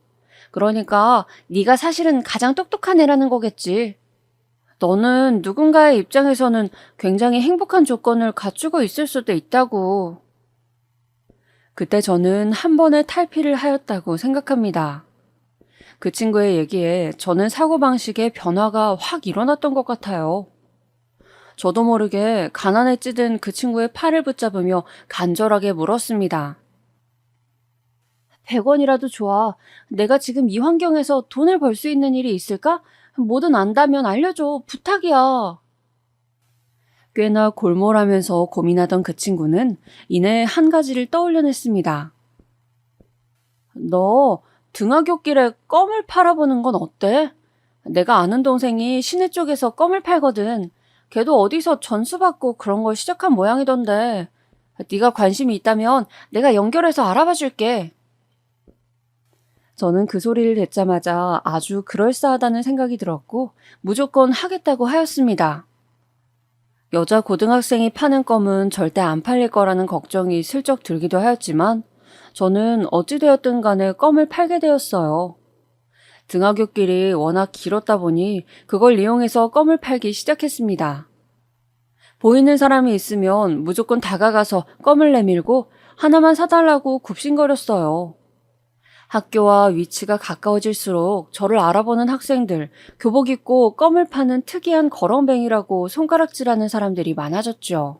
그러니까 네가 사실은 가장 똑똑한 애라는 거겠지. 너는 누군가의 입장에서는 굉장히 행복한 조건을 갖추고 있을 수도 있다고. 그때 저는 한 번의 탈피를 하였다고 생각합니다. 그 친구의 얘기에 저는 사고방식의 변화가 확 일어났던 것 같아요. 저도 모르게 가난에 찌든 그 친구의 팔을 붙잡으며 간절하게 물었습니다. 100원이라도 좋아. 내가 지금 이 환경에서 돈을 벌 수 있는 일이 있을까? 뭐든 안다면 알려줘. 부탁이야. 꽤나 골몰하면서 고민하던 그 친구는 이내 한 가지를 떠올려냈습니다. 너 등하굣길에 껌을 팔아보는 건 어때? 내가 아는 동생이 시내 쪽에서 껌을 팔거든. 걔도 어디서 전수받고 그런 걸 시작한 모양이던데. 네가 관심이 있다면 내가 연결해서 알아봐 줄게. 저는 그 소리를 듣자마자 아주 그럴싸하다는 생각이 들었고 무조건 하겠다고 하였습니다. 여자 고등학생이 파는 껌은 절대 안 팔릴 거라는 걱정이 슬쩍 들기도 하였지만 저는 어찌되었든 간에 껌을 팔게 되었어요. 등하굣길이 워낙 길었다 보니 그걸 이용해서 껌을 팔기 시작했습니다. 보이는 사람이 있으면 무조건 다가가서 껌을 내밀고 하나만 사달라고 굽신거렸어요. 학교와 위치가 가까워질수록 저를 알아보는 학생들, 교복 입고 껌을 파는 특이한 거렁뱅이라고 손가락질하는 사람들이 많아졌죠.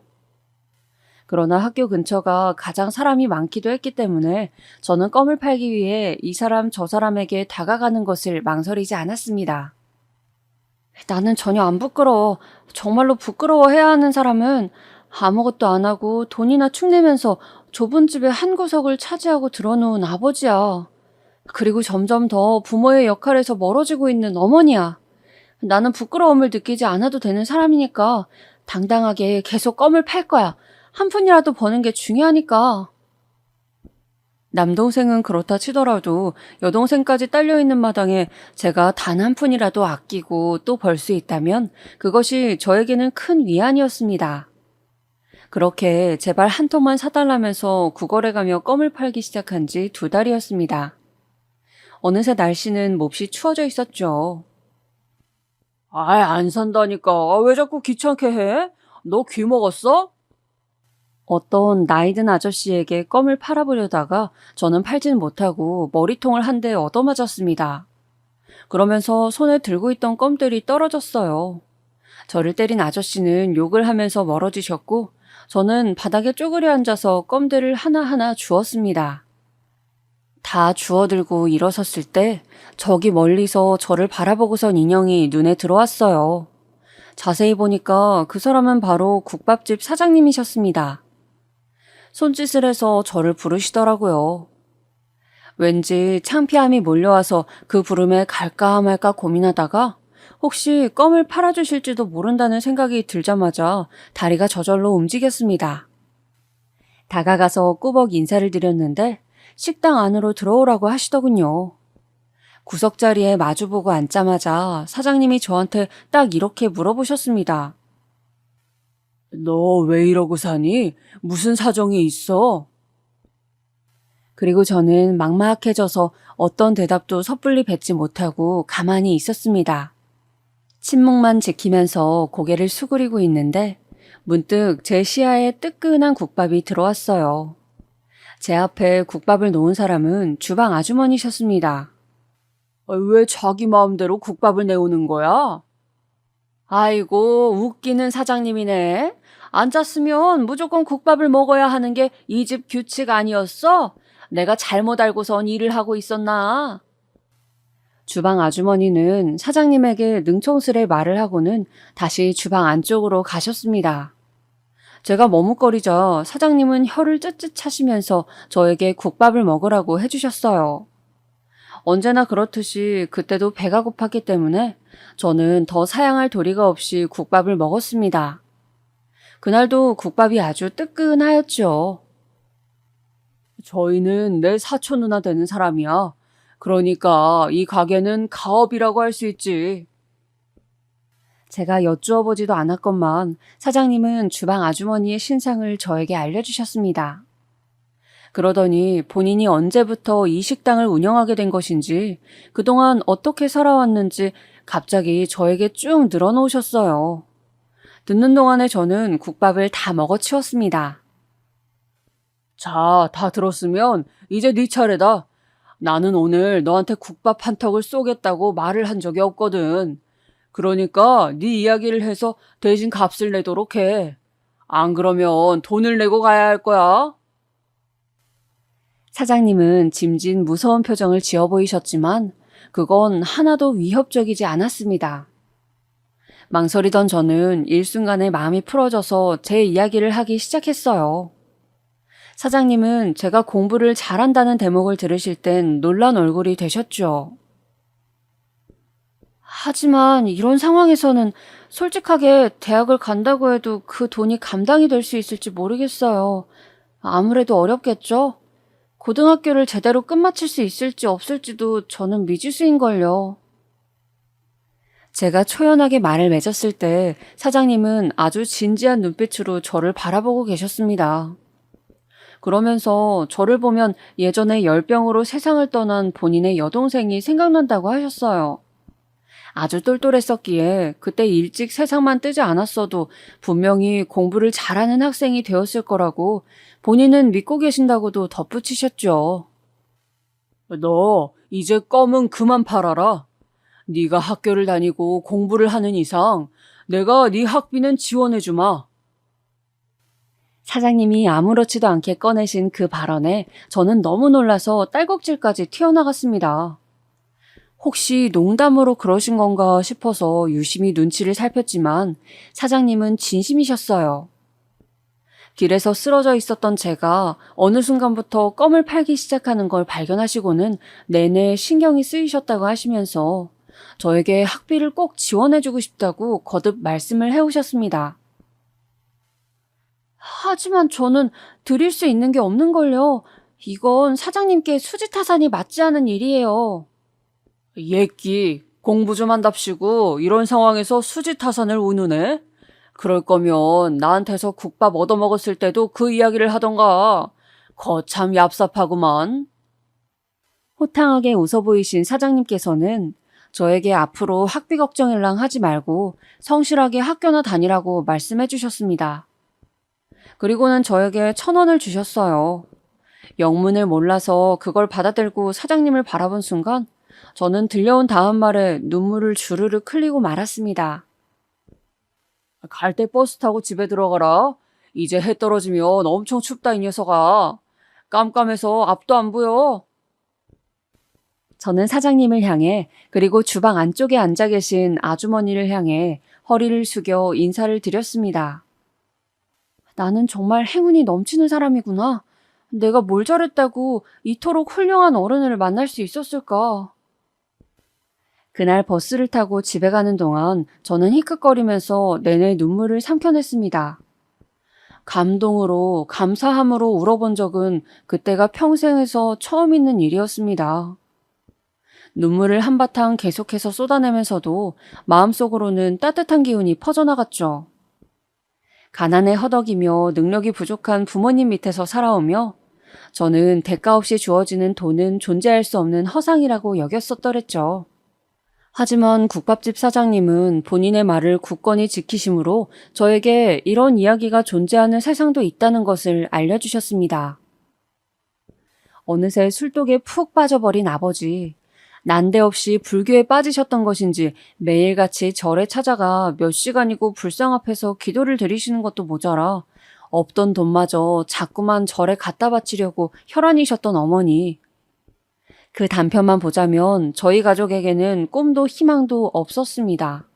그러나 학교 근처가 가장 사람이 많기도 했기 때문에 저는 껌을 팔기 위해 이 사람 저 사람에게 다가가는 것을 망설이지 않았습니다. 나는 전혀 안 부끄러워. 정말로 부끄러워해야 하는 사람은 아무것도 안 하고 돈이나 축내면서 좁은 집의 한 구석을 차지하고 들어놓은 아버지야. 그리고 점점 더 부모의 역할에서 멀어지고 있는 어머니야. 나는 부끄러움을 느끼지 않아도 되는 사람이니까 당당하게 계속 껌을 팔 거야. 한 푼이라도 버는 게 중요하니까. 남동생은 그렇다 치더라도 여동생까지 딸려있는 마당에 제가 단 한 푼이라도 아끼고 또 벌 수 있다면 그것이 저에게는 큰 위안이었습니다. 그렇게 제발 한 통만 사달라면서 구걸해 가며 껌을 팔기 시작한 지 2달이었습니다. 어느새 날씨는 몹시 추워져 있었죠. 안 산다니까. 왜 자꾸 귀찮게 해? 너 귀 먹었어? 어떤 나이든 아저씨에게 껌을 팔아보려다가 저는 팔지는 못하고 머리통을 한 대 얻어맞았습니다. 그러면서 손에 들고 있던 껌들이 떨어졌어요. 저를 때린 아저씨는 욕을 하면서 멀어지셨고 저는 바닥에 쪼그려 앉아서 껌들을 하나하나 주웠습니다. 다 주워들고 일어섰을 때 저기 멀리서 저를 바라보고선 인형이 눈에 들어왔어요. 자세히 보니까 그 사람은 바로 국밥집 사장님이셨습니다. 손짓을 해서 저를 부르시더라고요. 왠지 창피함이 몰려와서 그 부름에 갈까 말까 고민하다가 혹시 껌을 팔아주실지도 모른다는 생각이 들자마자 다리가 저절로 움직였습니다. 다가가서 꾸벅 인사를 드렸는데 식당 안으로 들어오라고 하시더군요. 구석자리에 마주보고 앉자마자 사장님이 저한테 딱 이렇게 물어보셨습니다. 너 왜 이러고 사니? 무슨 사정이 있어? 그리고 저는 막막해져서 어떤 대답도 섣불리 뱉지 못하고 가만히 있었습니다. 침묵만 지키면서 고개를 수그리고 있는데 문득 제 시야에 뜨끈한 국밥이 들어왔어요. 제 앞에 국밥을 놓은 사람은 주방 아주머니셨습니다. 왜 자기 마음대로 국밥을 내오는 거야? 아이고, 웃기는 사장님이네. 앉았으면 무조건 국밥을 먹어야 하는 게 이 집 규칙 아니었어? 내가 잘못 알고선 일을 하고 있었나? 주방 아주머니는 사장님에게 능청스레 말을 하고는 다시 주방 안쪽으로 가셨습니다. 제가 머뭇거리자 사장님은 혀를 쯧쯧 차시면서 저에게 국밥을 먹으라고 해주셨어요. 언제나 그렇듯이 그때도 배가 고팠기 때문에 저는 더 사양할 도리가 없이 국밥을 먹었습니다. 그날도 국밥이 아주 뜨끈하였죠. 저희는 내 사촌 누나 되는 사람이야. 그러니까 이 가게는 가업이라고 할 수 있지. 제가 여쭈어 보지도 않았건만 사장님은 주방 아주머니의 신상을 저에게 알려주셨습니다. 그러더니 본인이 언제부터 이 식당을 운영하게 된 것인지, 그동안 어떻게 살아왔는지 갑자기 저에게 쭉 늘어놓으셨어요. 듣는 동안에 저는 국밥을 다 먹어치웠습니다. 자, 다 들었으면 이제 네 차례다. 나는 오늘 너한테 국밥 한 턱을 쏘겠다고 말을 한 적이 없거든. 그러니까 네 이야기를 해서 대신 값을 내도록 해. 안 그러면 돈을 내고 가야 할 거야. 사장님은 짐진 무서운 표정을 지어 보이셨지만 그건 하나도 위협적이지 않았습니다. 망설이던 저는 일순간에 마음이 풀어져서 제 이야기를 하기 시작했어요. 사장님은 제가 공부를 잘한다는 대목을 들으실 땐 놀란 얼굴이 되셨죠. 하지만 이런 상황에서는 솔직하게 대학을 간다고 해도 그 돈이 감당이 될 수 있을지 모르겠어요. 아무래도 어렵겠죠? 고등학교를 제대로 끝마칠 수 있을지 없을지도 저는 미지수인걸요. 제가 초연하게 말을 맺었을 때 사장님은 아주 진지한 눈빛으로 저를 바라보고 계셨습니다. 그러면서 저를 보면 예전에 열병으로 세상을 떠난 본인의 여동생이 생각난다고 하셨어요. 아주 똘똘했었기에 그때 일찍 세상만 뜨지 않았어도 분명히 공부를 잘하는 학생이 되었을 거라고 본인은 믿고 계신다고도 덧붙이셨죠. 너 이제 껌은 그만 팔아라. 네가 학교를 다니고 공부를 하는 이상 내가 네 학비는 지원해주마. 사장님이 아무렇지도 않게 꺼내신 그 발언에 저는 너무 놀라서 딸꾹질까지 튀어나갔습니다. 혹시 농담으로 그러신 건가 싶어서 유심히 눈치를 살폈지만 사장님은 진심이셨어요. 길에서 쓰러져 있었던 제가 어느 순간부터 껌을 팔기 시작하는 걸 발견하시고는 내내 신경이 쓰이셨다고 하시면서 저에게 학비를 꼭 지원해주고 싶다고 거듭 말씀을 해오셨습니다. 하지만 저는 드릴 수 있는 게 없는걸요. 이건 사장님께 수지타산이 맞지 않은 일이에요. 예끼, 공부 좀 한답시고 이런 상황에서 수지타산을 운우네? 그럴 거면 나한테서 국밥 얻어먹었을 때도 그 이야기를 하던가. 거참 얍삽하구만. 호탕하게 웃어 보이신 사장님께서는 저에게 앞으로 학비 걱정일랑 하지 말고 성실하게 학교나 다니라고 말씀해 주셨습니다. 그리고는 저에게 1,000원을 주셨어요. 영문을 몰라서 그걸 받아들고 사장님을 바라본 순간 저는 들려온 다음 말에 눈물을 주르륵 흘리고 말았습니다. 갈 때 버스 타고 집에 들어가라. 이제 해 떨어지면 엄청 춥다 이 녀석아. 깜깜해서 앞도 안 보여. 저는 사장님을 향해 그리고 주방 안쪽에 앉아 계신 아주머니를 향해 허리를 숙여 인사를 드렸습니다. 나는 정말 행운이 넘치는 사람이구나. 내가 뭘 잘했다고 이토록 훌륭한 어른을 만날 수 있었을까? 그날 버스를 타고 집에 가는 동안 저는 히끗거리면서 내내 눈물을 삼켜냈습니다. 감동으로, 감사함으로 울어본 적은 그때가 평생에서 처음 있는 일이었습니다. 눈물을 한바탕 계속해서 쏟아내면서도 마음속으로는 따뜻한 기운이 퍼져나갔죠. 가난에 허덕이며 능력이 부족한 부모님 밑에서 살아오며 저는 대가 없이 주어지는 돈은 존재할 수 없는 허상이라고 여겼었더랬죠. 하지만 국밥집 사장님은 본인의 말을 굳건히 지키심으로 저에게 이런 이야기가 존재하는 세상도 있다는 것을 알려주셨습니다. 어느새 술독에 푹 빠져버린 아버지. 난데없이 불교에 빠지셨던 것인지 매일같이 절에 찾아가 몇 시간이고 불상 앞에서 기도를 드리시는 것도 모자라 없던 돈마저 자꾸만 절에 갖다 바치려고 혈안이셨던 어머니. 그 단편만 보자면 저희 가족에게는 꿈도 희망도 없었습니다.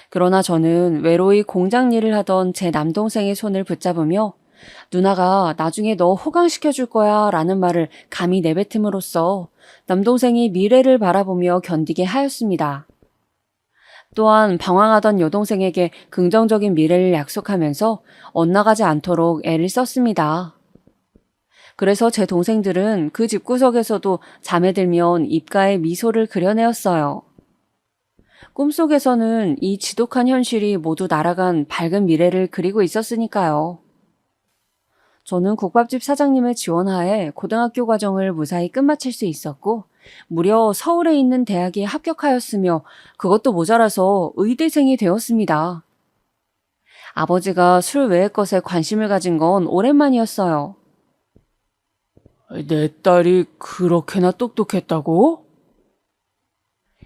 그러나 저는 외로이 공장 일을 하던 제 남동생의 손을 붙잡으며 누나가 나중에 너 호강시켜줄 거야 라는 말을 감히 내뱉음으로써 남동생이 미래를 바라보며 견디게 하였습니다. 또한 방황하던 여동생에게 긍정적인 미래를 약속하면서 엇나가지 않도록 애를 썼습니다. 그래서 제 동생들은 그 집구석에서도 잠에 들면 입가에 미소를 그려내었어요. 꿈속에서는 이 지독한 현실이 모두 날아간 밝은 미래를 그리고 있었으니까요. 저는 국밥집 사장님의 지원하에 고등학교 과정을 무사히 끝마칠 수 있었고 무려 서울에 있는 대학에 합격하였으며 그것도 모자라서 의대생이 되었습니다. 아버지가 술 외의 것에 관심을 가진 건 오랜만이었어요. 내 딸이 그렇게나 똑똑했다고?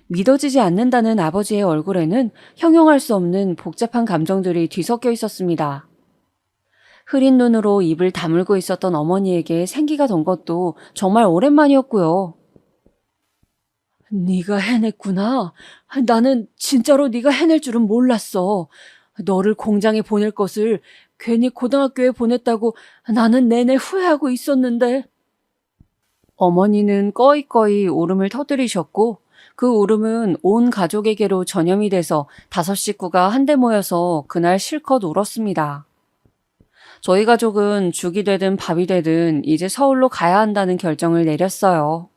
믿어지지 않는다는 아버지의 얼굴에는 형용할 수 없는 복잡한 감정들이 뒤섞여 있었습니다. 흐린 눈으로 입을 다물고 있었던 어머니에게 생기가 돈 것도 정말 오랜만이었고요. 네가 해냈구나. 나는 진짜로 네가 해낼 줄은 몰랐어. 너를 공장에 보낼 것을 괜히 고등학교에 보냈다고 나는 내내 후회하고 있었는데. 어머니는 꺼이꺼이 울음을 터뜨리셨고 그 울음은 온 가족에게로 전염이 돼서 5식구가 한데 모여서 그날 실컷 울었습니다. 저희 가족은 죽이 되든 밥이 되든 이제 서울로 가야 한다는 결정을 내렸어요.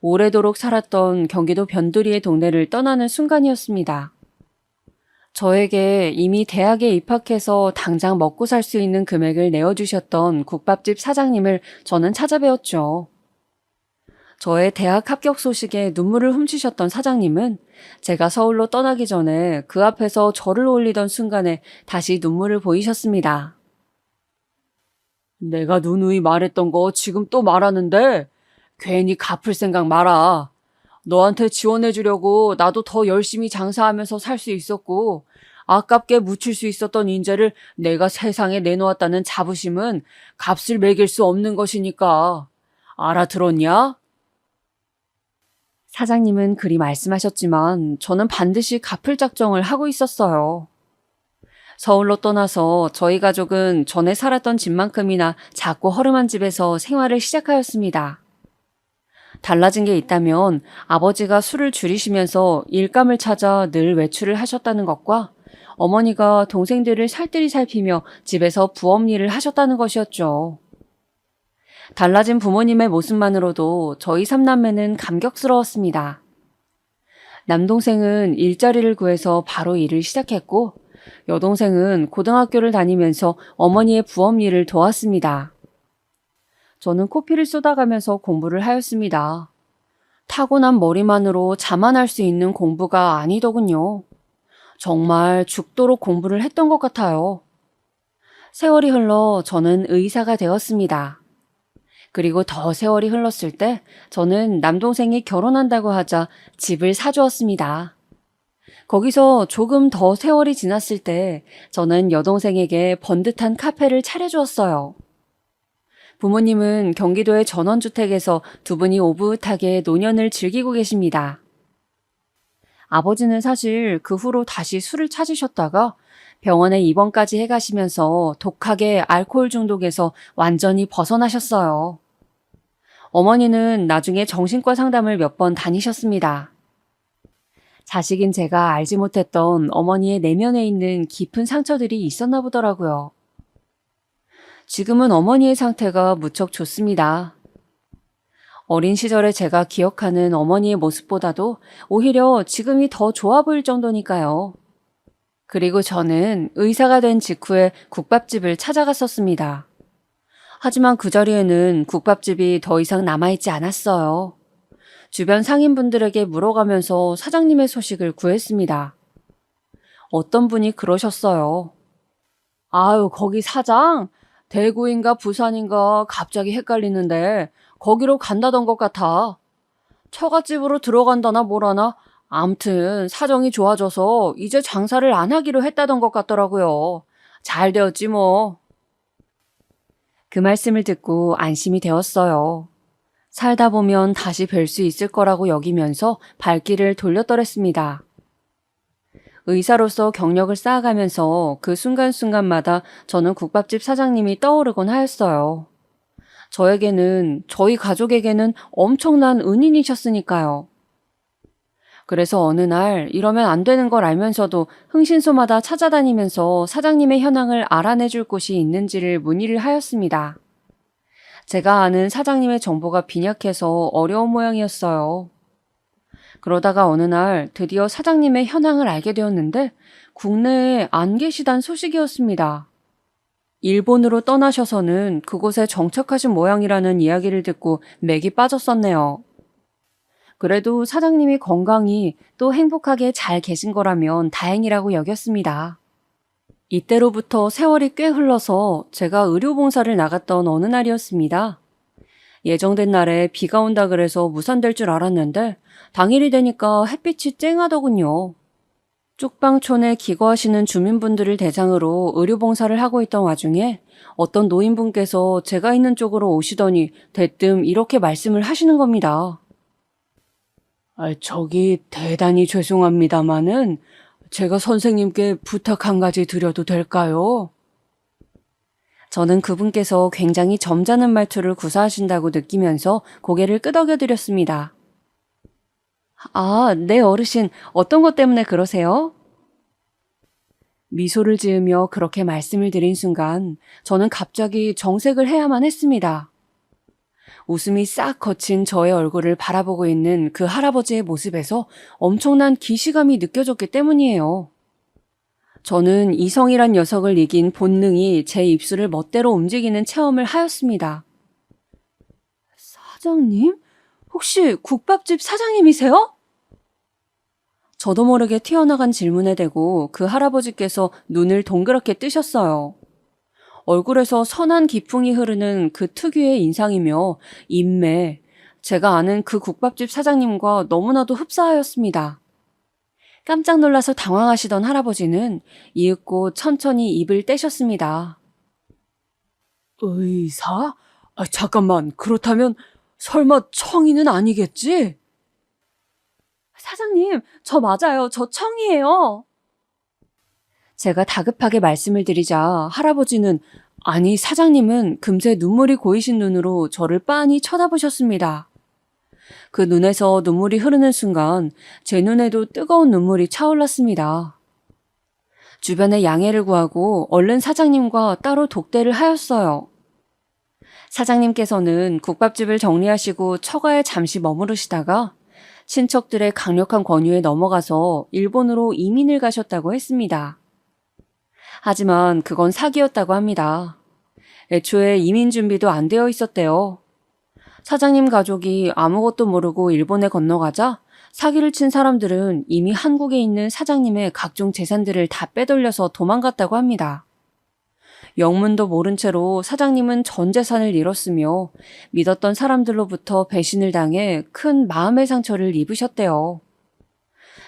오래도록 살았던 경기도 변두리의 동네를 떠나는 순간이었습니다. 저에게 이미 대학에 입학해서 당장 먹고 살 수 있는 금액을 내어주셨던 국밥집 사장님을 저는 찾아뵈었죠. 저의 대학 합격 소식에 눈물을 훔치셨던 사장님은 제가 서울로 떠나기 전에 그 앞에서 저를 올리던 순간에 다시 눈물을 보이셨습니다. 내가 누누이 말했던 거 지금 또 말하는데 괜히 갚을 생각 마라. 너한테 지원해주려고 나도 더 열심히 장사하면서 살 수 있었고 아깝게 묻힐 수 있었던 인재를 내가 세상에 내놓았다는 자부심은 값을 매길 수 없는 것이니까. 알아들었냐? 사장님은 그리 말씀하셨지만 저는 반드시 갚을 작정을 하고 있었어요. 서울로 떠나서 저희 가족은 전에 살았던 집만큼이나 작고 허름한 집에서 생활을 시작하였습니다. 달라진 게 있다면 아버지가 술을 줄이시면서 일감을 찾아 늘 외출을 하셨다는 것과 어머니가 동생들을 살뜰히 살피며 집에서 부업 일을 하셨다는 것이었죠. 달라진 부모님의 모습만으로도 저희 3남매는 감격스러웠습니다. 남동생은 일자리를 구해서 바로 일을 시작했고 여동생은 고등학교를 다니면서 어머니의 부업 일을 도왔습니다. 저는 코피를 쏟아가면서 공부를 하였습니다. 타고난 머리만으로 자만할 수 있는 공부가 아니더군요. 정말 죽도록 공부를 했던 것 같아요. 세월이 흘러 저는 의사가 되었습니다. 그리고 더 세월이 흘렀을 때 저는 남동생이 결혼한다고 하자 집을 사주었습니다. 거기서 조금 더 세월이 지났을 때 저는 여동생에게 번듯한 카페를 차려주었어요. 부모님은 경기도의 전원주택에서 두 분이 오붓하게 노년을 즐기고 계십니다. 아버지는 사실 그 후로 다시 술을 찾으셨다가 병원에 입원까지 해가시면서 독하게 알코올 중독에서 완전히 벗어나셨어요. 어머니는 나중에 정신과 상담을 몇 번 다니셨습니다. 자식인 제가 알지 못했던 어머니의 내면에 있는 깊은 상처들이 있었나 보더라고요. 지금은 어머니의 상태가 무척 좋습니다. 어린 시절에 제가 기억하는 어머니의 모습보다도 오히려 지금이 더 좋아 보일 정도니까요. 그리고 저는 의사가 된 직후에 국밥집을 찾아갔었습니다. 하지만 그 자리에는 국밥집이 더 이상 남아있지 않았어요. 주변 상인분들에게 물어가면서 사장님의 소식을 구했습니다. 어떤 분이 그러셨어요. 아유, 거기 사장? 대구인가 부산인가 갑자기 헷갈리는데 거기로 간다던 것 같아. 처갓집으로 들어간다나 뭐라나 암튼 사정이 좋아져서 이제 장사를 안 하기로 했다던 것 같더라고요. 잘 되었지 뭐. 그 말씀을 듣고 안심이 되었어요. 살다 보면 다시 뵐 수 있을 거라고 여기면서 발길을 돌렸더랬습니다. 의사로서 경력을 쌓아가면서 그 순간순간마다 저는 국밥집 사장님이 떠오르곤 하였어요. 저희 가족에게는 엄청난 은인이셨으니까요. 그래서 어느 날 이러면 안 되는 걸 알면서도 흥신소마다 찾아다니면서 사장님의 현황을 알아내줄 곳이 있는지를 문의를 하였습니다. 제가 아는 사장님의 정보가 빈약해서 어려운 모양이었어요. 그러다가 어느 날 드디어 사장님의 현황을 알게 되었는데 국내에 안 계시단 소식이었습니다. 일본으로 떠나셔서는 그곳에 정착하신 모양이라는 이야기를 듣고 맥이 빠졌었네요. 그래도 사장님이 건강히 또 행복하게 잘 계신 거라면 다행이라고 여겼습니다. 이때로부터 세월이 꽤 흘러서 제가 의료봉사를 나갔던 어느 날이었습니다. 예정된 날에 비가 온다 그래서 무산될 줄 알았는데 당일이 되니까 햇빛이 쨍하더군요. 쪽방촌에 기거하시는 주민분들을 대상으로 의료봉사를 하고 있던 와중에 어떤 노인분께서 제가 있는 쪽으로 오시더니 대뜸 이렇게 말씀을 하시는 겁니다. 저기 대단히 죄송합니다마는 제가 선생님께 부탁 한 가지 드려도 될까요? 저는 그분께서 굉장히 점잖은 말투를 구사하신다고 느끼면서 고개를 끄덕여드렸습니다. 아, 네 어르신, 어떤 것 때문에 그러세요? 미소를 지으며 그렇게 말씀을 드린 순간 저는 갑자기 정색을 해야만 했습니다. 웃음이 싹 거친 저의 얼굴을 바라보고 있는 그 할아버지의 모습에서 엄청난 기시감이 느껴졌기 때문이에요. 저는 이성이란 녀석을 이긴 본능이 제 입술을 멋대로 움직이는 체험을 하였습니다. 사장님? 혹시 국밥집 사장님이세요? 저도 모르게 튀어나간 질문에 대고 그 할아버지께서 눈을 동그랗게 뜨셨어요. 얼굴에서 선한 기풍이 흐르는 그 특유의 인상이며 인매, 제가 아는 그 국밥집 사장님과 너무나도 흡사하였습니다. 깜짝 놀라서 당황하시던 할아버지는 이윽고 천천히 입을 떼셨습니다. 의사? 잠깐만, 그렇다면 설마 청이는 아니겠지? 사장님, 저 맞아요. 저 청이에요. 제가 다급하게 말씀을 드리자 할아버지는 아니 사장님은 금세 눈물이 고이신 눈으로 저를 빤히 쳐다보셨습니다. 그 눈에서 눈물이 흐르는 순간 제 눈에도 뜨거운 눈물이 차올랐습니다. 주변에 양해를 구하고 얼른 사장님과 따로 독대를 하였어요. 사장님께서는 국밥집을 정리하시고 처가에 잠시 머무르시다가 친척들의 강력한 권유에 넘어가서 일본으로 이민을 가셨다고 했습니다. 하지만 그건 사기였다고 합니다. 애초에 이민 준비도 안 되어 있었대요. 사장님 가족이 아무것도 모르고 일본에 건너가자 사기를 친 사람들은 이미 한국에 있는 사장님의 각종 재산들을 다 빼돌려서 도망갔다고 합니다. 영문도 모른 채로 사장님은 전 재산을 잃었으며 믿었던 사람들로부터 배신을 당해 큰 마음의 상처를 입으셨대요.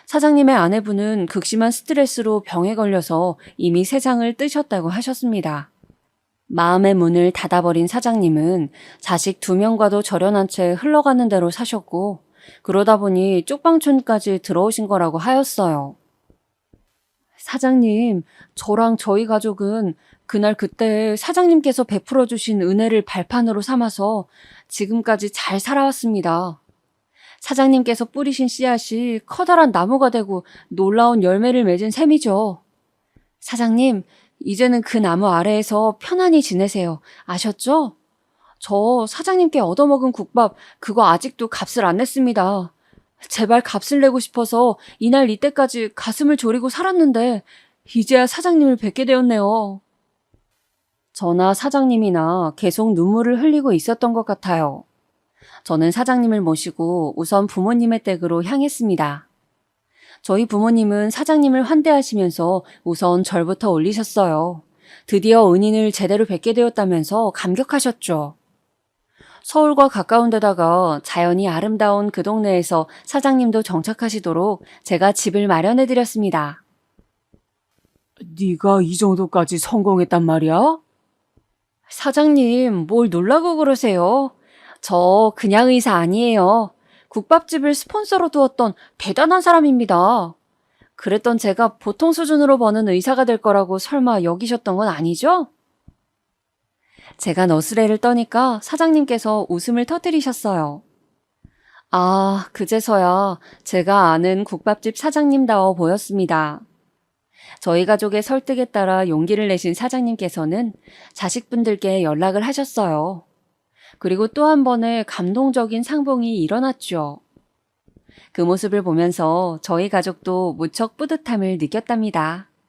사장님의 아내분은 극심한 스트레스로 병에 걸려서 이미 세상을 뜨셨다고 하셨습니다. 마음의 문을 닫아버린 사장님은 자식 2명과도 절연한 채 흘러가는 대로 사셨고 그러다 보니 쪽방촌까지 들어오신 거라고 하였어요. 사장님, 저랑 저희 가족은 그날 그때 사장님께서 베풀어 주신 은혜를 발판으로 삼아서 지금까지 잘 살아왔습니다. 사장님께서 뿌리신 씨앗이 커다란 나무가 되고 놀라운 열매를 맺은 셈이죠. 사장님, 이제는 그 나무 아래에서 편안히 지내세요. 아셨죠? 저 사장님께 얻어먹은 국밥 그거 아직도 값을 안 냈습니다. 제발 값을 내고 싶어서 이날 이때까지 가슴을 졸이고 살았는데 이제야 사장님을 뵙게 되었네요. 저나 사장님이나 계속 눈물을 흘리고 있었던 것 같아요. 저는 사장님을 모시고 우선 부모님의 댁으로 향했습니다. 저희 부모님은 사장님을 환대하시면서 우선 절부터 올리셨어요. 드디어 은인을 제대로 뵙게 되었다면서 감격하셨죠. 서울과 가까운 데다가 자연이 아름다운 그 동네에서 사장님도 정착하시도록 제가 집을 마련해드렸습니다. 네가 이 정도까지 성공했단 말이야? 사장님, 뭘 놀라고 그러세요? 저 그냥 의사 아니에요. 국밥집을 스폰서로 두었던 대단한 사람입니다. 그랬던 제가 보통 수준으로 버는 의사가 될 거라고 설마 여기셨던 건 아니죠? 제가 너스레를 떠니까 사장님께서 웃음을 터뜨리셨어요. 아, 그제서야 제가 아는 국밥집 사장님다워 보였습니다. 저희 가족의 설득에 따라 용기를 내신 사장님께서는 자식분들께 연락을 하셨어요. 그리고 또 한 번의 감동적인 상봉이 일어났죠. 그 모습을 보면서 저희 가족도 무척 뿌듯함을 느꼈답니다.